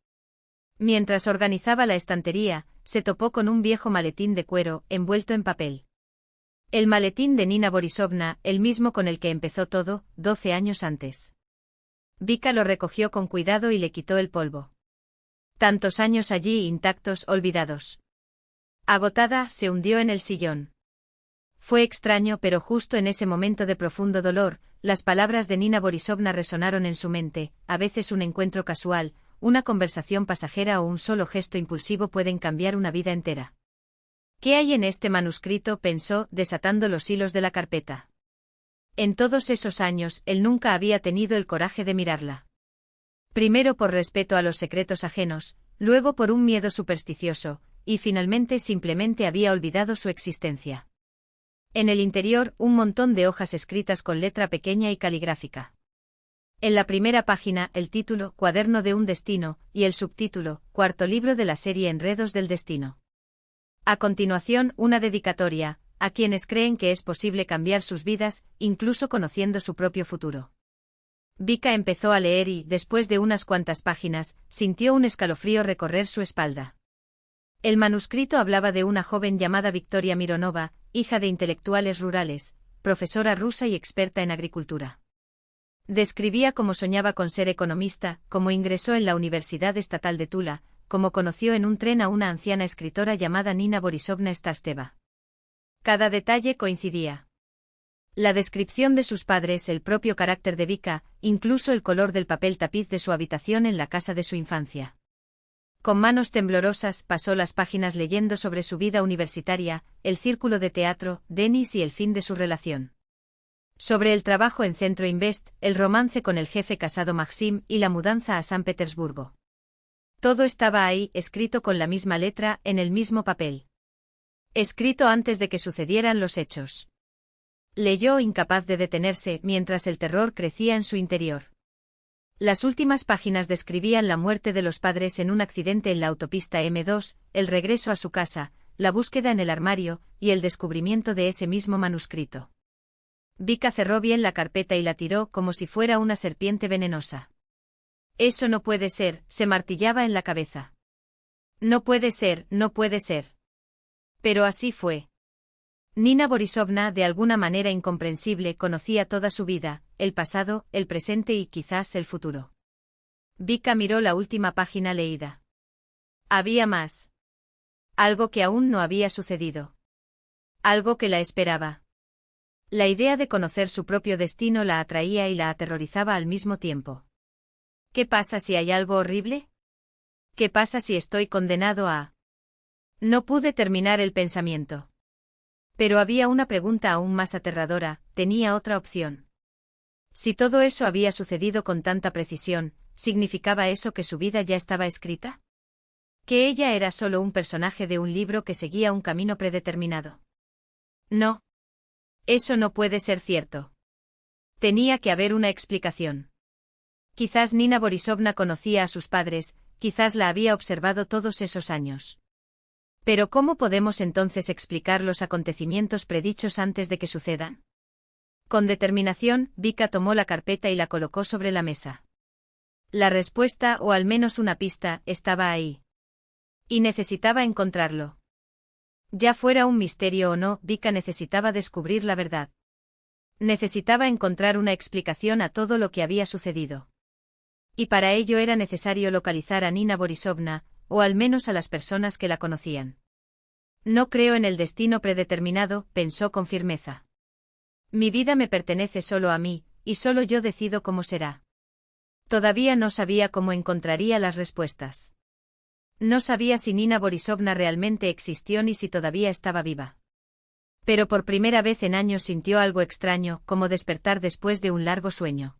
Mientras organizaba la estantería, se topó con un viejo maletín de cuero, envuelto en papel. El maletín de Nina Borisovna, el mismo con el que empezó todo, 12 años antes. Vika lo recogió con cuidado y le quitó el polvo. Tantos años allí intactos, olvidados. Agotada, se hundió en el sillón. Fue extraño, pero justo en ese momento de profundo dolor, las palabras de Nina Borisovna resonaron en su mente. A veces un encuentro casual, una conversación pasajera o un solo gesto impulsivo pueden cambiar una vida entera. ¿Qué hay en este manuscrito?, pensó, desatando los hilos de la carpeta. En todos esos años, él nunca había tenido el coraje de mirarla. Primero por respeto a los secretos ajenos, luego por un miedo supersticioso, y finalmente simplemente había olvidado su existencia. En el interior, un montón de hojas escritas con letra pequeña y caligráfica. En la primera página, el título, Cuaderno de un destino, y el subtítulo, Cuarto libro de la serie Enredos del destino. A continuación, una dedicatoria, a quienes creen que es posible cambiar sus vidas, incluso conociendo su propio futuro. Vika empezó a leer y, después de unas cuantas páginas, sintió un escalofrío recorrer su espalda. El manuscrito hablaba de una joven llamada Victoria Mironova, hija de intelectuales rurales, profesora rusa y experta en agricultura. Describía cómo soñaba con ser economista, cómo ingresó en la Universidad Estatal de Tula, cómo conoció en un tren a una anciana escritora llamada Nina Borisovna Stasteva. Cada detalle coincidía. La descripción de sus padres, el propio carácter de Vika, incluso el color del papel tapiz de su habitación en la casa de su infancia. Con manos temblorosas pasó las páginas leyendo sobre su vida universitaria, el círculo de teatro, Denis y el fin de su relación. Sobre el trabajo en Centro Invest, el romance con el jefe casado Maxim y la mudanza a San Petersburgo. Todo estaba ahí, escrito con la misma letra, en el mismo papel. Escrito antes de que sucedieran los hechos. Leyó incapaz de detenerse mientras el terror crecía en su interior. Las últimas páginas describían la muerte de los padres en un accidente en la autopista M2, el regreso a su casa, la búsqueda en el armario, y el descubrimiento de ese mismo manuscrito. Vika cerró bien la carpeta y la tiró como si fuera una serpiente venenosa. Eso no puede ser, se martillaba en la cabeza. No puede ser, no puede ser. Pero así fue. Nina Borisovna, de alguna manera incomprensible, conocía toda su vida, el pasado, el presente y quizás el futuro. Vika miró la última página leída. Había más. Algo que aún no había sucedido. Algo que la esperaba. La idea de conocer su propio destino la atraía y la aterrorizaba al mismo tiempo. ¿Qué pasa si hay algo horrible? ¿Qué pasa si estoy condenado a...? No pude terminar el pensamiento. Pero había una pregunta aún más aterradora, tenía otra opción. Si todo eso había sucedido con tanta precisión, ¿significaba eso que su vida ya estaba escrita? ¿Que ella era solo un personaje de un libro que seguía un camino predeterminado? No. Eso no puede ser cierto. Tenía que haber una explicación. Quizás Nina Borisovna conocía a sus padres, quizás la había observado todos esos años. Pero ¿cómo podemos entonces explicar los acontecimientos predichos antes de que sucedan? Con determinación, Vika tomó la carpeta y la colocó sobre la mesa. La respuesta, o al menos una pista, estaba ahí. Y necesitaba encontrarlo. Ya fuera un misterio o no, Vika necesitaba descubrir la verdad. Necesitaba encontrar una explicación a todo lo que había sucedido. Y para ello era necesario localizar a Nina Borisovna, o al menos a las personas que la conocían. No creo en el destino predeterminado, pensó con firmeza. Mi vida me pertenece solo a mí, y solo yo decido cómo será. Todavía no sabía cómo encontraría las respuestas. No sabía si Nina Borisovna realmente existió ni si todavía estaba viva. Pero por primera vez en años sintió algo extraño, como despertar después de un largo sueño.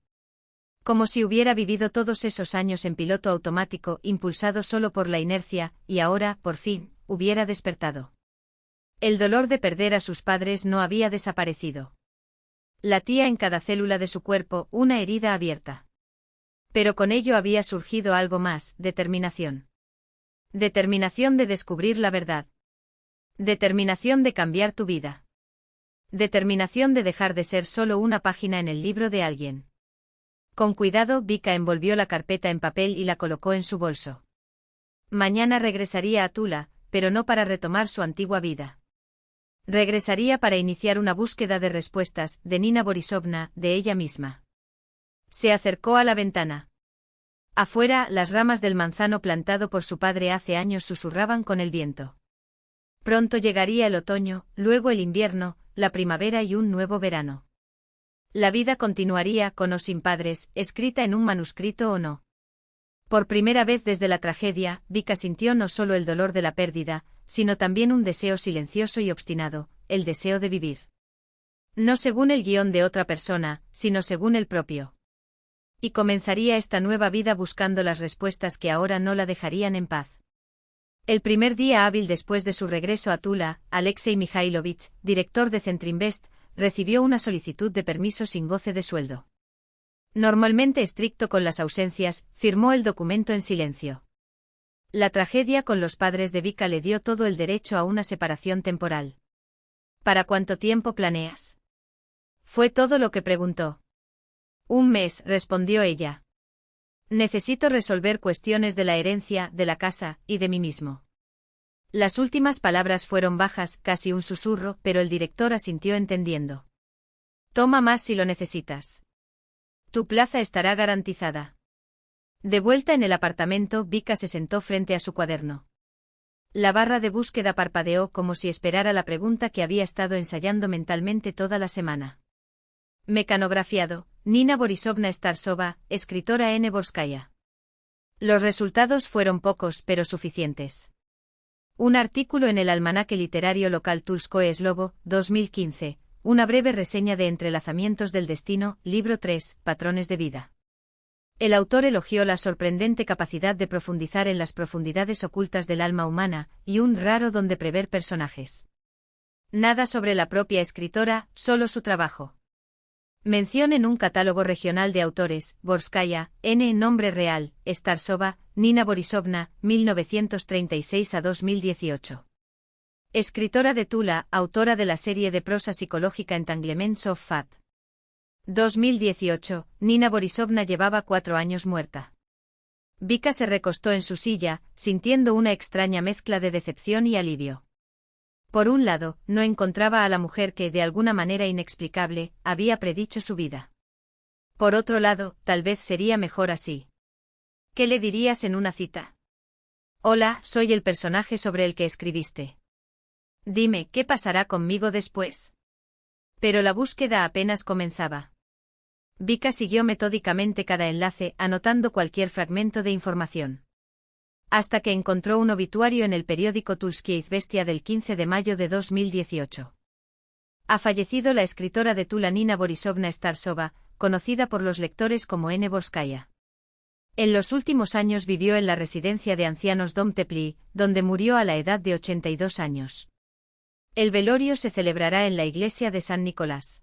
Como si hubiera vivido todos esos años en piloto automático, impulsado solo por la inercia, y ahora, por fin, hubiera despertado. El dolor de perder a sus padres no había desaparecido. Latía en cada célula de su cuerpo, una herida abierta. Pero con ello había surgido algo más, determinación. Determinación de descubrir la verdad. Determinación de cambiar tu vida. Determinación de dejar de ser solo una página en el libro de alguien. Con cuidado, Vika envolvió la carpeta en papel y la colocó en su bolso. Mañana regresaría a Tula, pero no para retomar su antigua vida. Regresaría para iniciar una búsqueda de respuestas, de Nina Borisovna, de ella misma. Se acercó a la ventana. Afuera, las ramas del manzano plantado por su padre hace años susurraban con el viento. Pronto llegaría el otoño, luego el invierno, la primavera y un nuevo verano. La vida continuaría, con o sin padres, escrita en un manuscrito o no. Por primera vez desde la tragedia, Vika sintió no solo el dolor de la pérdida, sino también un deseo silencioso y obstinado, el deseo de vivir. No según el guión de otra persona, sino según el propio. Y comenzaría esta nueva vida buscando las respuestas que ahora no la dejarían en paz. El primer día hábil después de su regreso a Tula, Alexei Mikhailovich, director de Centrinvest, recibió una solicitud de permiso sin goce de sueldo. Normalmente estricto con las ausencias, firmó el documento en silencio. La tragedia con los padres de Vika le dio todo el derecho a una separación temporal. ¿Para cuánto tiempo planeas? Fue todo lo que preguntó. Un mes, respondió ella. Necesito resolver cuestiones de la herencia, de la casa, y de mí mismo. Las últimas palabras fueron bajas, casi un susurro, pero el director asintió entendiendo. Toma más si lo necesitas. Tu plaza estará garantizada. De vuelta en el apartamento, Vika se sentó frente a su cuaderno. La barra de búsqueda parpadeó como si esperara la pregunta que había estado ensayando mentalmente toda la semana. Mecanografiado, Nina Borisovna Starsova, escritora N. Borskaya. Los resultados fueron pocos pero suficientes. Un artículo en el almanaque literario local Tulskoe Slovo, 2015, una breve reseña de Entrelazamientos del Destino, libro 3, Patrones de Vida. El autor elogió la sorprendente capacidad de profundizar en las profundidades ocultas del alma humana, y un raro don de prever personajes. Nada sobre la propia escritora, solo su trabajo. Mención en un catálogo regional de autores, Borskaya, N. Nombre real, Starsova, Nina Borisovna, 1936 a 2018. Escritora de Tula, autora de la serie de prosa psicológica Entanglements of Fate. 2018, Nina Borisovna llevaba 4 años muerta. Vika se recostó en su silla, sintiendo una extraña mezcla de decepción y alivio. Por un lado, no encontraba a la mujer que, de alguna manera inexplicable, había predicho su vida. Por otro lado, tal vez sería mejor así. ¿Qué le dirías en una cita? Hola, soy el personaje sobre el que escribiste. Dime, ¿qué pasará conmigo después? Pero la búsqueda apenas comenzaba. Vika siguió metódicamente cada enlace, anotando cualquier fragmento de información. Hasta que encontró un obituario en el periódico Tulskaya Izvestia del 15 de mayo de 2018. Ha fallecido la escritora de Tula Nina Borisovna Starsova, conocida por los lectores como N. Borskaya. En los últimos años vivió en la residencia de ancianos Dom Tepli, donde murió a la edad de 82 años. El velorio se celebrará en la iglesia de San Nicolás.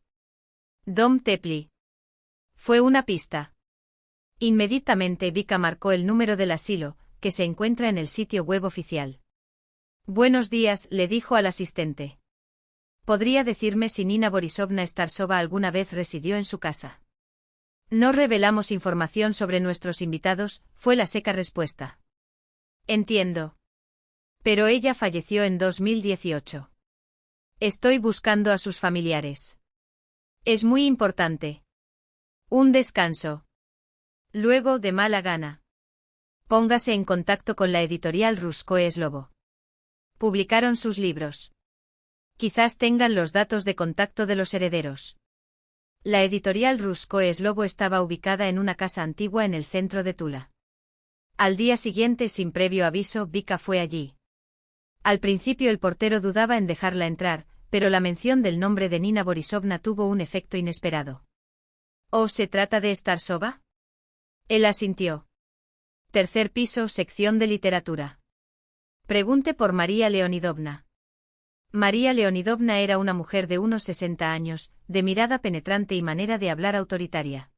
Dom Tepli. Fue una pista. Inmediatamente Vika marcó el número del asilo, que se encuentra en el sitio web oficial. Buenos días, le dijo al asistente. ¿Podría decirme si Nina Borisovna Starsova alguna vez residió en su casa? No revelamos información sobre nuestros invitados, fue la seca respuesta. Entiendo. Pero ella falleció en 2018. Estoy buscando a sus familiares. Es muy importante. Un descanso. Luego, de mala gana. Póngase en contacto con la editorial Ruskoe Slovo. Publicaron sus libros. Quizás tengan los datos de contacto de los herederos. La editorial Ruskoe Slovo estaba ubicada en una casa antigua en el centro de Tula. Al día siguiente, sin previo aviso, Vika fue allí. Al principio el portero dudaba en dejarla entrar, pero la mención del nombre de Nina Borisovna tuvo un efecto inesperado. ¿O se trata de Starsova? Él asintió. Tercer piso, sección de literatura. Pregunte por María Leonidovna. María Leonidovna era una mujer de unos 60 años, de mirada penetrante y manera de hablar autoritaria.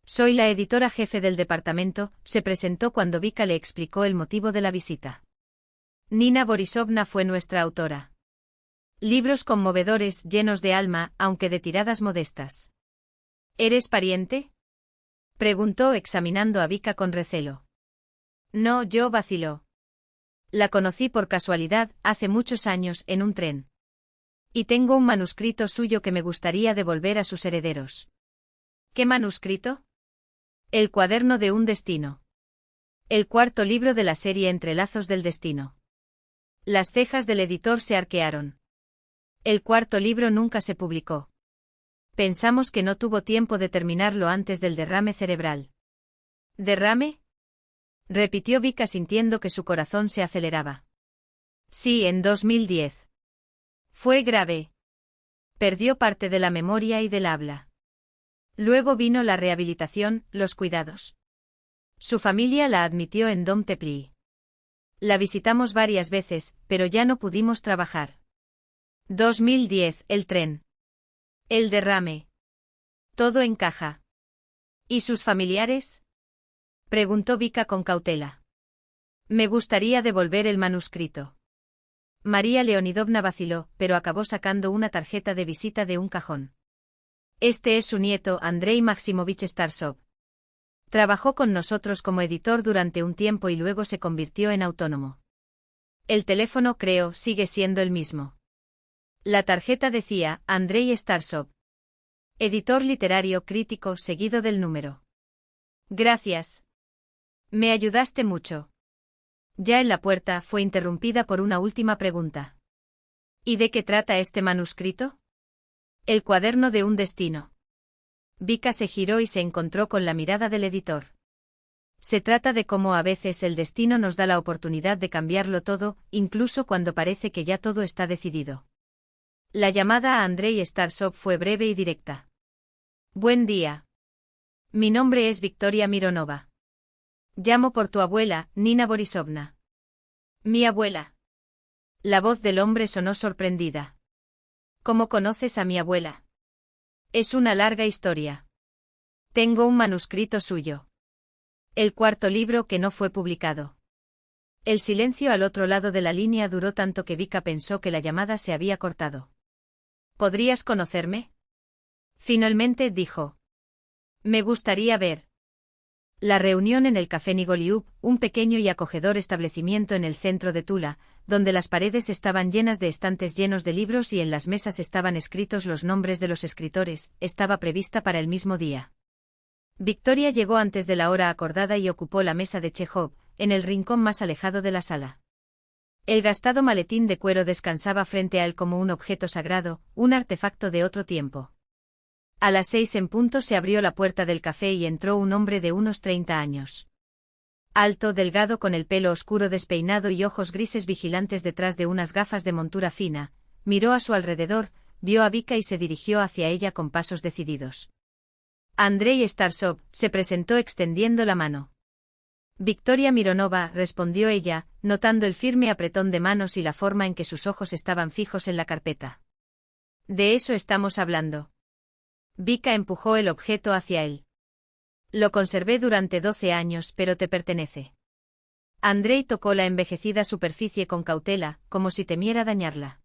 Soy la editora jefe del departamento, se presentó cuando Vika le explicó el motivo de la visita. Nina Borisovna fue nuestra autora. Libros conmovedores, llenos de alma, aunque de tiradas modestas. ¿Eres pariente? Preguntó examinando a Vika con recelo. No, yo vaciló. La conocí por casualidad, hace muchos años, en un tren. Y tengo un manuscrito suyo que me gustaría devolver a sus herederos. ¿Qué manuscrito? El cuaderno de un destino. El cuarto libro de la serie Entrelazos del Destino. Las cejas del editor se arquearon. El cuarto libro nunca se publicó. Pensamos que no tuvo tiempo de terminarlo antes del derrame cerebral. ¿Derrame? Repitió Vika sintiendo que su corazón se aceleraba. Sí, en 2010. Fue grave. Perdió parte de la memoria y del habla. Luego vino la rehabilitación, los cuidados. Su familia la admitió en Dom Tepli. La visitamos varias veces, pero ya no pudimos trabajar. 2010, el tren. El derrame. Todo encaja. ¿Y sus familiares? Preguntó Vika con cautela. Me gustaría devolver el manuscrito. María Leonidovna vaciló, pero acabó sacando una tarjeta de visita de un cajón. Este es su nieto, Andrei Maximovich Starsov. Trabajó con nosotros como editor durante un tiempo y luego se convirtió en autónomo. El teléfono, creo, sigue siendo el mismo. La tarjeta decía, Andrei Starsov. Editor literario crítico seguido del número. Gracias. Me ayudaste mucho. Ya en la puerta fue interrumpida por una última pregunta. ¿Y de qué trata este manuscrito? El cuaderno de un destino. Vika se giró y se encontró con la mirada del editor. Se trata de cómo a veces el destino nos da la oportunidad de cambiarlo todo, incluso cuando parece que ya todo está decidido. La llamada a Andrei Starsov fue breve y directa. Buen día. Mi nombre es Victoria Mironova. Llamo por tu abuela, Nina Borisovna. Mi abuela. La voz del hombre sonó sorprendida. ¿Cómo conoces a mi abuela? Es una larga historia. Tengo un manuscrito suyo. El cuarto libro que no fue publicado. El silencio al otro lado de la línea duró tanto que Vika pensó que la llamada se había cortado. ¿Podrías conocerme? Finalmente dijo. Me gustaría ver. La reunión en el Café Nigoliub, un pequeño y acogedor establecimiento en el centro de Tula, donde las paredes estaban llenas de estantes llenos de libros y en las mesas estaban escritos los nombres de los escritores, estaba prevista para el mismo día. Victoria llegó antes de la hora acordada y ocupó la mesa de Chekhov, en el rincón más alejado de la sala. El gastado maletín de cuero descansaba frente a él como un objeto sagrado, un artefacto de otro tiempo. A las 6 en punto se abrió la puerta del café y entró un hombre de unos 30 años. Alto, delgado, con el pelo oscuro despeinado y ojos grises vigilantes detrás de unas gafas de montura fina, miró a su alrededor, vio a Vika y se dirigió hacia ella con pasos decididos. Andrei Starsov, se presentó extendiendo la mano. Victoria Mironova, respondió ella, notando el firme apretón de manos y la forma en que sus ojos estaban fijos en la carpeta. De eso estamos hablando. Vika empujó el objeto hacia él. Lo conservé durante 12 años, pero te pertenece. Andrei tocó la envejecida superficie con cautela, como si temiera dañarla.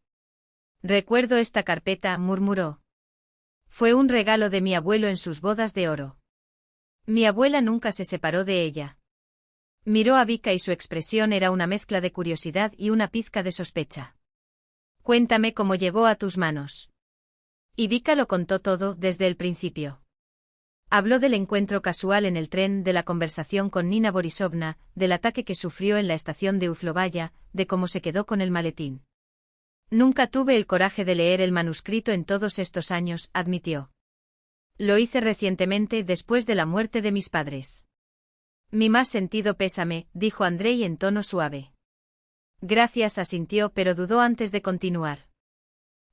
Recuerdo esta carpeta, murmuró. Fue un regalo de mi abuelo en sus bodas de oro. Mi abuela nunca se separó de ella. Miró a Vika y su expresión era una mezcla de curiosidad y una pizca de sospecha. Cuéntame cómo llegó a tus manos. Y Vika lo contó todo, desde el principio. Habló del encuentro casual en el tren, de la conversación con Nina Borisovna, del ataque que sufrió en la estación de Uzlovaya, de cómo se quedó con el maletín. Nunca tuve el coraje de leer el manuscrito en todos estos años, admitió. Lo hice recientemente, después de la muerte de mis padres. Mi más sentido pésame, dijo Andrei en tono suave. Gracias, asintió, pero dudó antes de continuar.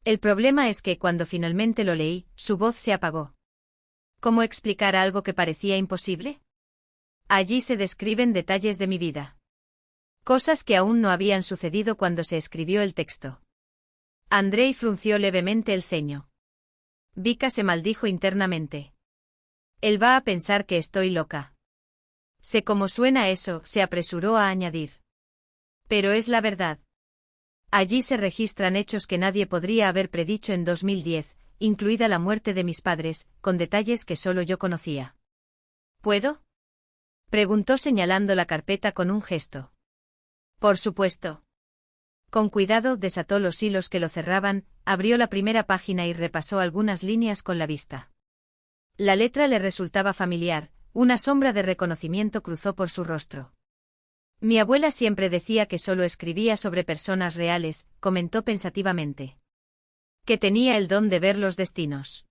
El problema es que cuando finalmente lo leí, su voz se apagó. ¿Cómo explicar algo que parecía imposible? Allí se describen detalles de mi vida. Cosas que aún no habían sucedido cuando se escribió el texto. Andrei frunció levemente el ceño. Vika se maldijo internamente. Él va a pensar que estoy loca. Sé cómo suena eso, se apresuró a añadir. Pero es la verdad. Allí se registran hechos que nadie podría haber predicho en 2010, incluida la muerte de mis padres, con detalles que solo yo conocía. ¿Puedo? Preguntó señalando la carpeta con un gesto. Por supuesto. Con cuidado desató los hilos que lo cerraban, abrió la primera página y repasó algunas líneas con la vista. La letra le resultaba familiar, una sombra de reconocimiento cruzó por su rostro. Mi abuela siempre decía que solo escribía sobre personas reales, comentó pensativamente. Que tenía el don de ver los destinos.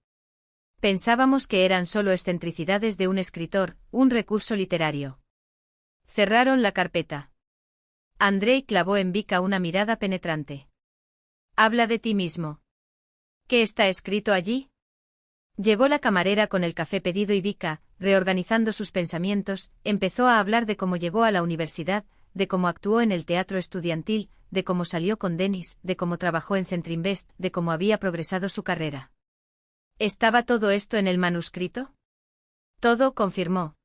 Pensábamos que eran solo excentricidades de un escritor, un recurso literario. Cerraron la carpeta. Andrei clavó en Vika una mirada penetrante. Habla de ti mismo. ¿Qué está escrito allí? Llegó la camarera con el café pedido y Vika, reorganizando sus pensamientos, empezó a hablar de cómo llegó a la universidad, de cómo actuó en el teatro estudiantil, de cómo salió con Denis, de cómo trabajó en Centrinvest, de cómo había progresado su carrera. ¿Estaba todo esto en el manuscrito? Todo, confirmó.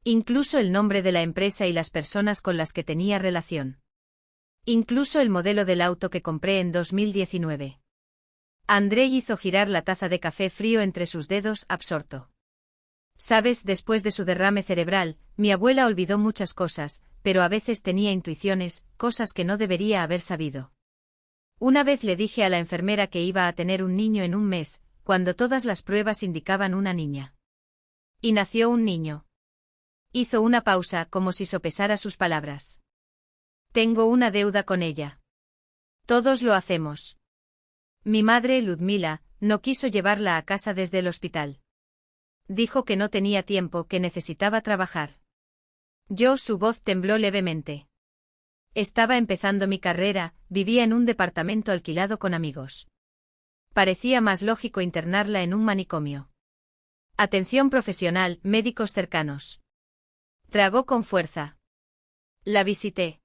Incluso el nombre de la empresa y las personas con las que tenía relación. Incluso el modelo del auto que compré en 2019. Andrei hizo girar la taza de café frío entre sus dedos, absorto. Sabes, después de su derrame cerebral, mi abuela olvidó muchas cosas, pero a veces tenía intuiciones, cosas que no debería haber sabido. Una vez le dije a la enfermera que iba a tener un niño en un mes, cuando todas las pruebas indicaban una niña. Y nació un niño. Hizo una pausa, como si sopesara sus palabras. Tengo una deuda con ella. Todos lo hacemos. Mi madre, Ludmila, no quiso llevarla a casa desde el hospital. Dijo que no tenía tiempo, que necesitaba trabajar. Su voz tembló levemente. Estaba empezando mi carrera, vivía en un departamento alquilado con amigos. Parecía más lógico internarla en un manicomio. Atención profesional, médicos cercanos. Tragó con fuerza. La visité.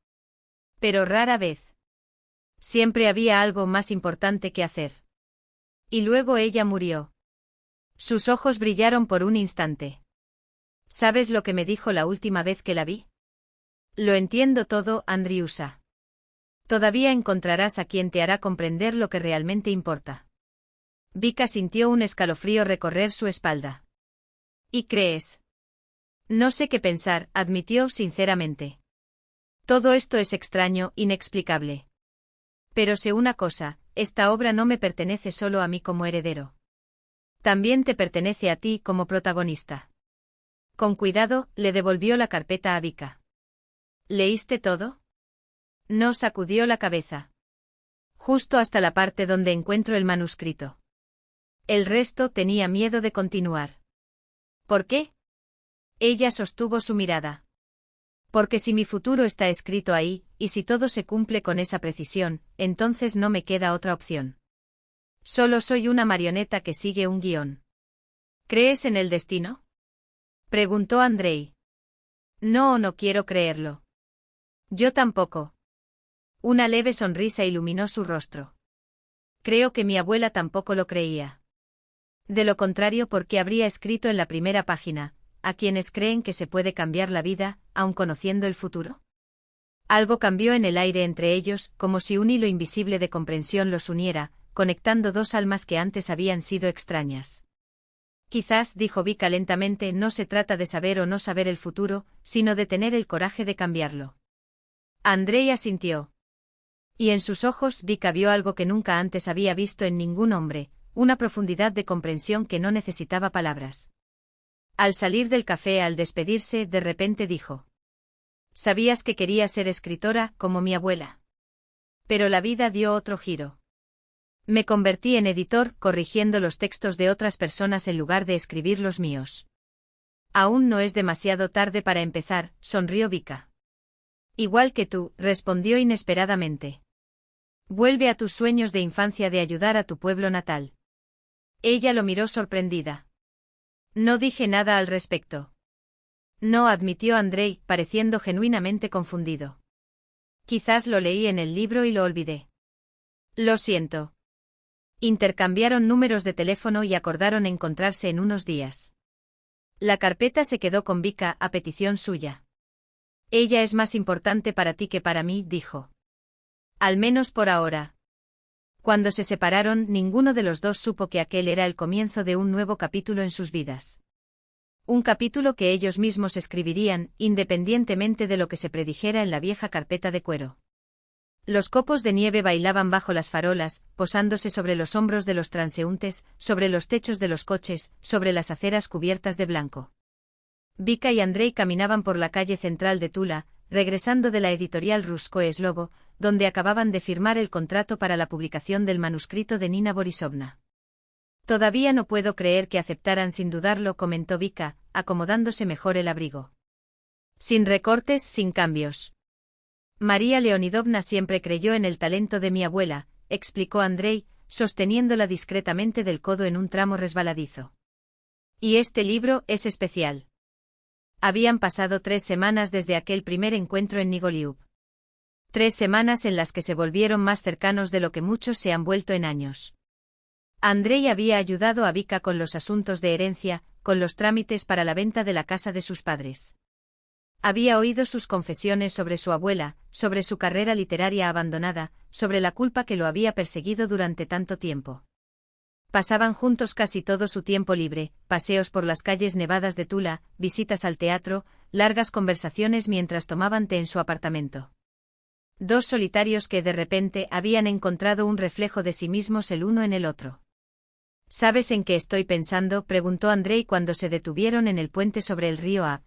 Pero rara vez. Siempre había algo más importante que hacer. Y luego ella murió. Sus ojos brillaron por un instante. ¿Sabes lo que me dijo la última vez que la vi? Lo entiendo todo, Andriusa. Todavía encontrarás a quien te hará comprender lo que realmente importa. Vika sintió un escalofrío recorrer su espalda. ¿Y crees? No sé qué pensar, admitió sinceramente. Todo esto es extraño, inexplicable. Pero sé una cosa, esta obra no me pertenece solo a mí como heredero. También te pertenece a ti como protagonista. Con cuidado, le devolvió la carpeta a Vika. ¿Leíste todo? No, sacudió la cabeza. Justo hasta la parte donde encuentro el manuscrito. El resto tenía miedo de continuar. ¿Por qué? Ella sostuvo su mirada. Porque si mi futuro está escrito ahí, y si todo se cumple con esa precisión, entonces no me queda otra opción. Solo soy una marioneta que sigue un guión. ¿Crees en el destino? Preguntó Andrei. No, no quiero creerlo. Yo tampoco. Una leve sonrisa iluminó su rostro. Creo que mi abuela tampoco lo creía. De lo contrario, ¿por qué habría escrito en la primera página, a quienes creen que se puede cambiar la vida, aun conociendo el futuro? Algo cambió en el aire entre ellos, como si un hilo invisible de comprensión los uniera, conectando dos almas que antes habían sido extrañas. Quizás, dijo Vika lentamente, no se trata de saber o no saber el futuro, sino de tener el coraje de cambiarlo. Andrei asintió. Y en sus ojos Vika vio algo que nunca antes había visto en ningún hombre, una profundidad de comprensión que no necesitaba palabras. Al salir del café, al despedirse, de repente dijo: «¿Sabías que quería ser escritora, como mi abuela? Pero la vida dio otro giro. Me convertí en editor, corrigiendo los textos de otras personas en lugar de escribir los míos». «Aún no es demasiado tarde para empezar», sonrió Vika. «Igual que tú», respondió inesperadamente. «Vuelve a tus sueños de infancia de ayudar a tu pueblo natal». Ella lo miró sorprendida. «No dije nada al respecto». «No», admitió Andrei, pareciendo genuinamente confundido. «Quizás lo leí en el libro y lo olvidé». «Lo siento». Intercambiaron números de teléfono y acordaron encontrarse en unos días. La carpeta se quedó con Vika, a petición suya. «Ella es más importante para ti que para mí», dijo. «Al menos por ahora». Cuando se separaron, ninguno de los dos supo que aquel era el comienzo de un nuevo capítulo en sus vidas. Un capítulo que ellos mismos escribirían, independientemente de lo que se predijera en la vieja carpeta de cuero. Los copos de nieve bailaban bajo las farolas, posándose sobre los hombros de los transeúntes, sobre los techos de los coches, sobre las aceras cubiertas de blanco. Vika y Andrei caminaban por la calle central de Tula, regresando de la editorial Ruskoe Slovo, donde acababan de firmar el contrato para la publicación del manuscrito de Nina Borisovna. «Todavía no puedo creer que aceptaran sin dudarlo», comentó Vika, acomodándose mejor el abrigo. «Sin recortes, sin cambios». «María Leonidovna siempre creyó en el talento de mi abuela», explicó Andrei, sosteniéndola discretamente del codo en un tramo resbaladizo. «Y este libro es especial». Habían pasado 3 semanas desde aquel primer encuentro en Nigoliub. 3 semanas en las que se volvieron más cercanos de lo que muchos se han vuelto en años. Andrei había ayudado a Vika con los asuntos de herencia, con los trámites para la venta de la casa de sus padres. Había oído sus confesiones sobre su abuela, sobre su carrera literaria abandonada, sobre la culpa que lo había perseguido durante tanto tiempo. Pasaban juntos casi todo su tiempo libre, paseos por las calles nevadas de Tula, visitas al teatro, largas conversaciones mientras tomaban té en su apartamento. 2 solitarios que de repente habían encontrado un reflejo de sí mismos el uno en el otro. «¿Sabes en qué estoy pensando?», preguntó Andrei cuando se detuvieron en el puente sobre el río A.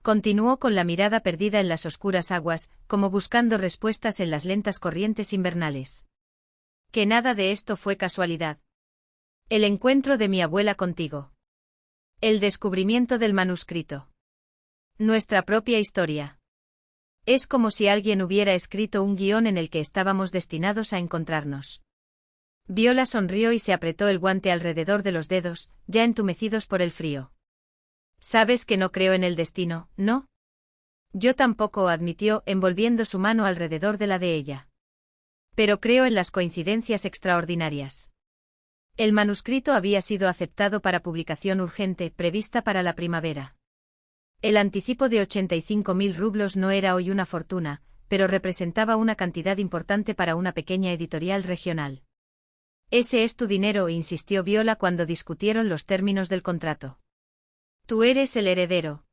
Continuó con la mirada perdida en las oscuras aguas, como buscando respuestas en las lentas corrientes invernales. «Que nada de esto fue casualidad. El encuentro de mi abuela contigo. El descubrimiento del manuscrito. Nuestra propia historia. Es como si alguien hubiera escrito un guión en el que estábamos destinados a encontrarnos». Viola sonrió y se apretó el guante alrededor de los dedos, ya entumecidos por el frío. «Sabes que no creo en el destino, ¿no?» «Yo tampoco», admitió, envolviendo su mano alrededor de la de ella. «Pero creo en las coincidencias extraordinarias». El manuscrito había sido aceptado para publicación urgente, prevista para la primavera. El anticipo de 85.000 rublos no era hoy una fortuna, pero representaba una cantidad importante para una pequeña editorial regional. «Ese es tu dinero», insistió Viola cuando discutieron los términos del contrato. «Tú eres el heredero».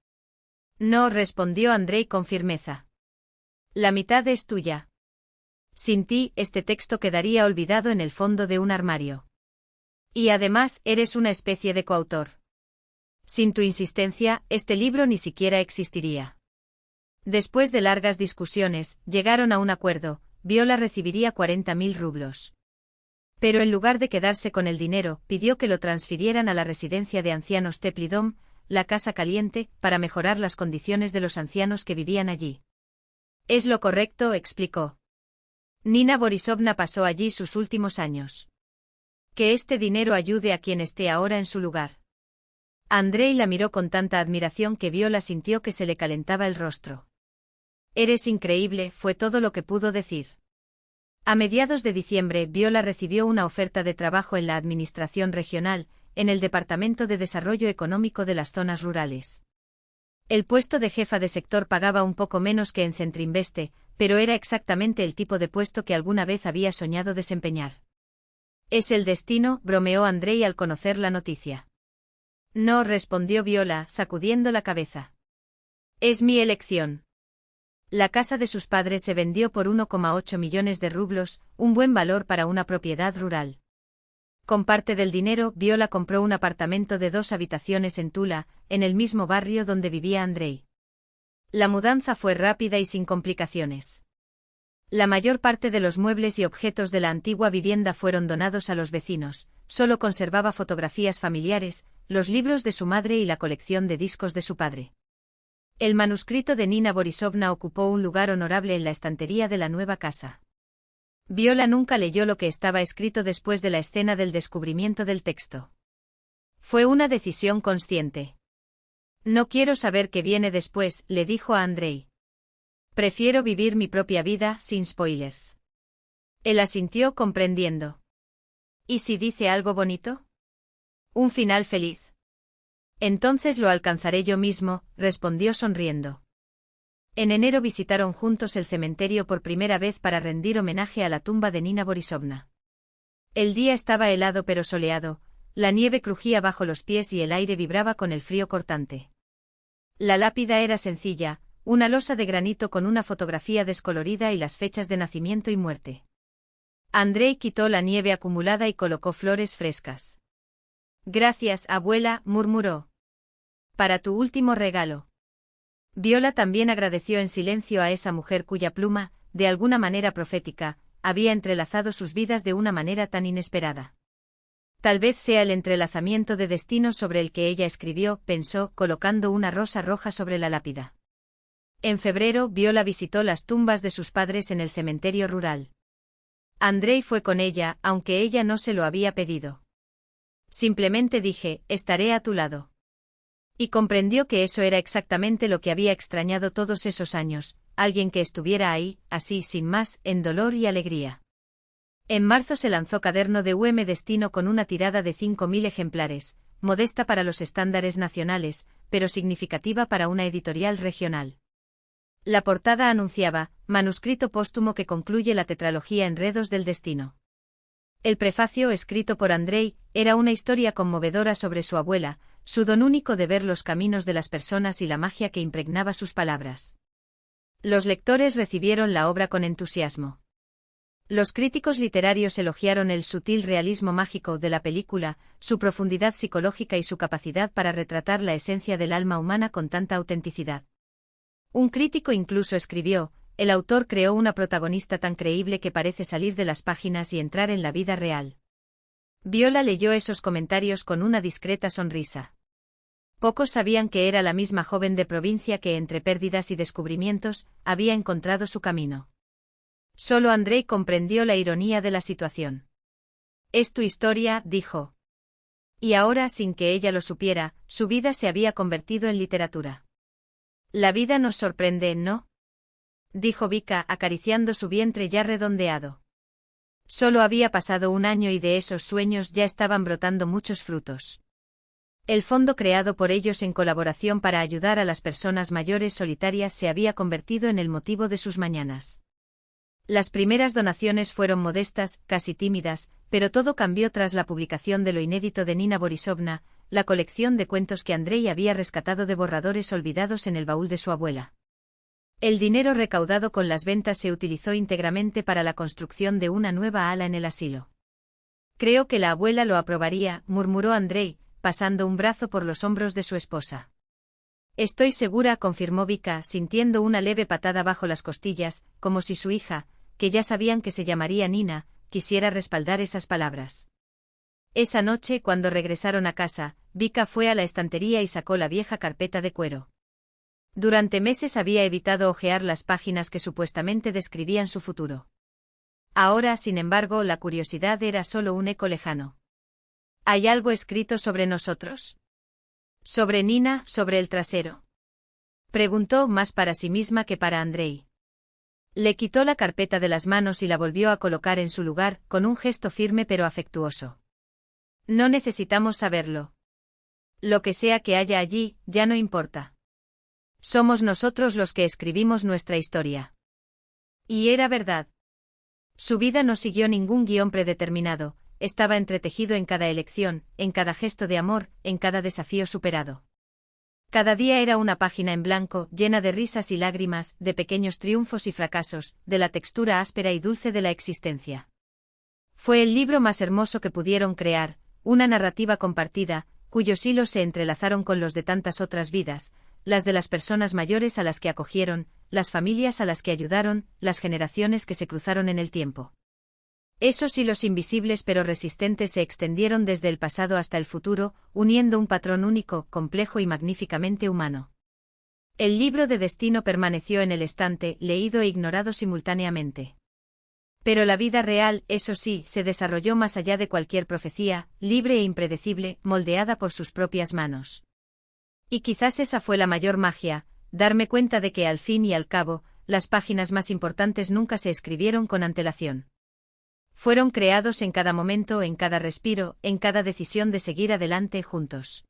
«No», respondió Andrei con firmeza. La mitad es tuya. Sin ti, este texto quedaría olvidado en el fondo de un armario. Y además, eres una especie de coautor. Sin tu insistencia, este libro ni siquiera existiría. Después de largas discusiones, llegaron a un acuerdo: Viola recibiría 40.000 rublos. Pero en lugar de quedarse con el dinero, pidió que lo transfirieran a la residencia de ancianos Teplý dom, la casa caliente, para mejorar las condiciones de los ancianos que vivían allí. Es lo correcto, explicó. Nina Borisovna pasó allí sus últimos años. Que este dinero ayude a quien esté ahora en su lugar. Andrei la miró con tanta admiración que Viola sintió que se le calentaba el rostro. Eres increíble, fue todo lo que pudo decir. A mediados de diciembre, Viola recibió una oferta de trabajo en la Administración Regional, en el Departamento de Desarrollo Económico de las Zonas Rurales. El puesto de jefa de sector pagaba un poco menos que en Centrinveste, pero era exactamente el tipo de puesto que alguna vez había soñado desempeñar. «Es el destino», bromeó Andrei al conocer la noticia. «No», respondió Viola, sacudiendo la cabeza. «Es mi elección». La casa de sus padres se vendió por 1,8 millones de rublos, un buen valor para una propiedad rural. Con parte del dinero, Viola compró un apartamento de 2 habitaciones en Tula, en el mismo barrio donde vivía Andrei. La mudanza fue rápida y sin complicaciones. La mayor parte de los muebles y objetos de la antigua vivienda fueron donados a los vecinos, solo conservaba fotografías familiares, los libros de su madre y la colección de discos de su padre. El manuscrito de Nina Borisovna ocupó un lugar honorable en la estantería de la nueva casa. Viola nunca leyó lo que estaba escrito después de la escena del descubrimiento del texto. Fue una decisión consciente. «No quiero saber qué viene después», le dijo a Andrei. «Prefiero vivir mi propia vida, sin spoilers». Él asintió comprendiendo. «¿Y si dice algo bonito? Un final feliz». «Entonces lo alcanzaré yo mismo», respondió sonriendo. En enero visitaron juntos el cementerio por primera vez para rendir homenaje a la tumba de Nina Borisovna. El día estaba helado pero soleado, la nieve crujía bajo los pies y el aire vibraba con el frío cortante. La lápida era sencilla, una losa de granito con una fotografía descolorida y las fechas de nacimiento y muerte. Andrei quitó la nieve acumulada y colocó flores frescas. «Gracias, abuela», murmuró. «Para tu último regalo». Viola también agradeció en silencio a esa mujer cuya pluma, de alguna manera profética, había entrelazado sus vidas de una manera tan inesperada. Tal vez sea el entrelazamiento de destinos sobre el que ella escribió, pensó, colocando una rosa roja sobre la lápida. En febrero, Viola visitó las tumbas de sus padres en el cementerio rural. Andrei fue con ella, aunque ella no se lo había pedido. «Simplemente dije, estaré a tu lado». Y comprendió que eso era exactamente lo que había extrañado todos esos años, alguien que estuviera ahí, así sin más, en dolor y alegría. En marzo se lanzó Caderno de Destino con una tirada de 5.000 ejemplares, modesta para los estándares nacionales, pero significativa para una editorial regional. La portada anunciaba, manuscrito póstumo que concluye la tetralogía Enredos del Destino. El prefacio, escrito por Andrei, era una historia conmovedora sobre su abuela, su don único de ver los caminos de las personas y la magia que impregnaba sus palabras. Los lectores recibieron la obra con entusiasmo. Los críticos literarios elogiaron el sutil realismo mágico de la película, su profundidad psicológica y su capacidad para retratar la esencia del alma humana con tanta autenticidad. Un crítico incluso escribió, el autor creó una protagonista tan creíble que parece salir de las páginas y entrar en la vida real. Viola leyó esos comentarios con una discreta sonrisa. Pocos sabían que era la misma joven de provincia que entre pérdidas y descubrimientos, había encontrado su camino. Solo Andrei comprendió la ironía de la situación. «Es tu historia», dijo. Y ahora, sin que ella lo supiera, su vida se había convertido en literatura. «La vida nos sorprende, ¿no?», dijo Vika, acariciando su vientre ya redondeado. Solo había pasado un año y de esos sueños ya estaban brotando muchos frutos. El fondo creado por ellos en colaboración para ayudar a las personas mayores solitarias se había convertido en el motivo de sus mañanas. Las primeras donaciones fueron modestas, casi tímidas, pero todo cambió tras la publicación de lo inédito de Nina Borisovna, la colección de cuentos que Andrei había rescatado de borradores olvidados en el baúl de su abuela. El dinero recaudado con las ventas se utilizó íntegramente para la construcción de una nueva ala en el asilo. Creo que la abuela lo aprobaría, murmuró Andrei, pasando un brazo por los hombros de su esposa. Estoy segura, confirmó Vika, sintiendo una leve patada bajo las costillas, como si su hija, que ya sabían que se llamaría Nina, quisiera respaldar esas palabras. Esa noche, cuando regresaron a casa, Vika fue a la estantería y sacó la vieja carpeta de cuero. Durante meses había evitado hojear las páginas que supuestamente describían su futuro. Ahora, sin embargo, la curiosidad era solo un eco lejano. ¿Hay algo escrito sobre nosotros? ¿Sobre Nina, sobre el trasero? Preguntó, más para sí misma que para Andrei. Le quitó la carpeta de las manos y la volvió a colocar en su lugar, con un gesto firme pero afectuoso. No necesitamos saberlo. Lo que sea que haya allí, ya no importa. Somos nosotros los que escribimos nuestra historia. Y era verdad. Su vida no siguió ningún guión predeterminado, estaba entretejido en cada elección, en cada gesto de amor, en cada desafío superado. Cada día era una página en blanco, llena de risas y lágrimas, de pequeños triunfos y fracasos, de la textura áspera y dulce de la existencia. Fue el libro más hermoso que pudieron crear, una narrativa compartida, cuyos hilos se entrelazaron con los de tantas otras vidas, las de las personas mayores a las que acogieron, las familias a las que ayudaron, las generaciones que se cruzaron en el tiempo. Esos hilos invisibles pero resistentes se extendieron desde el pasado hasta el futuro, uniendo un patrón único, complejo y magníficamente humano. El libro de destino permaneció en el estante, leído e ignorado simultáneamente. Pero la vida real, eso sí, se desarrolló más allá de cualquier profecía, libre e impredecible, moldeada por sus propias manos. Y quizás esa fue la mayor magia, darme cuenta de que al fin y al cabo, las páginas más importantes nunca se escribieron con antelación. Fueron creados en cada momento, en cada respiro, en cada decisión de seguir adelante juntos.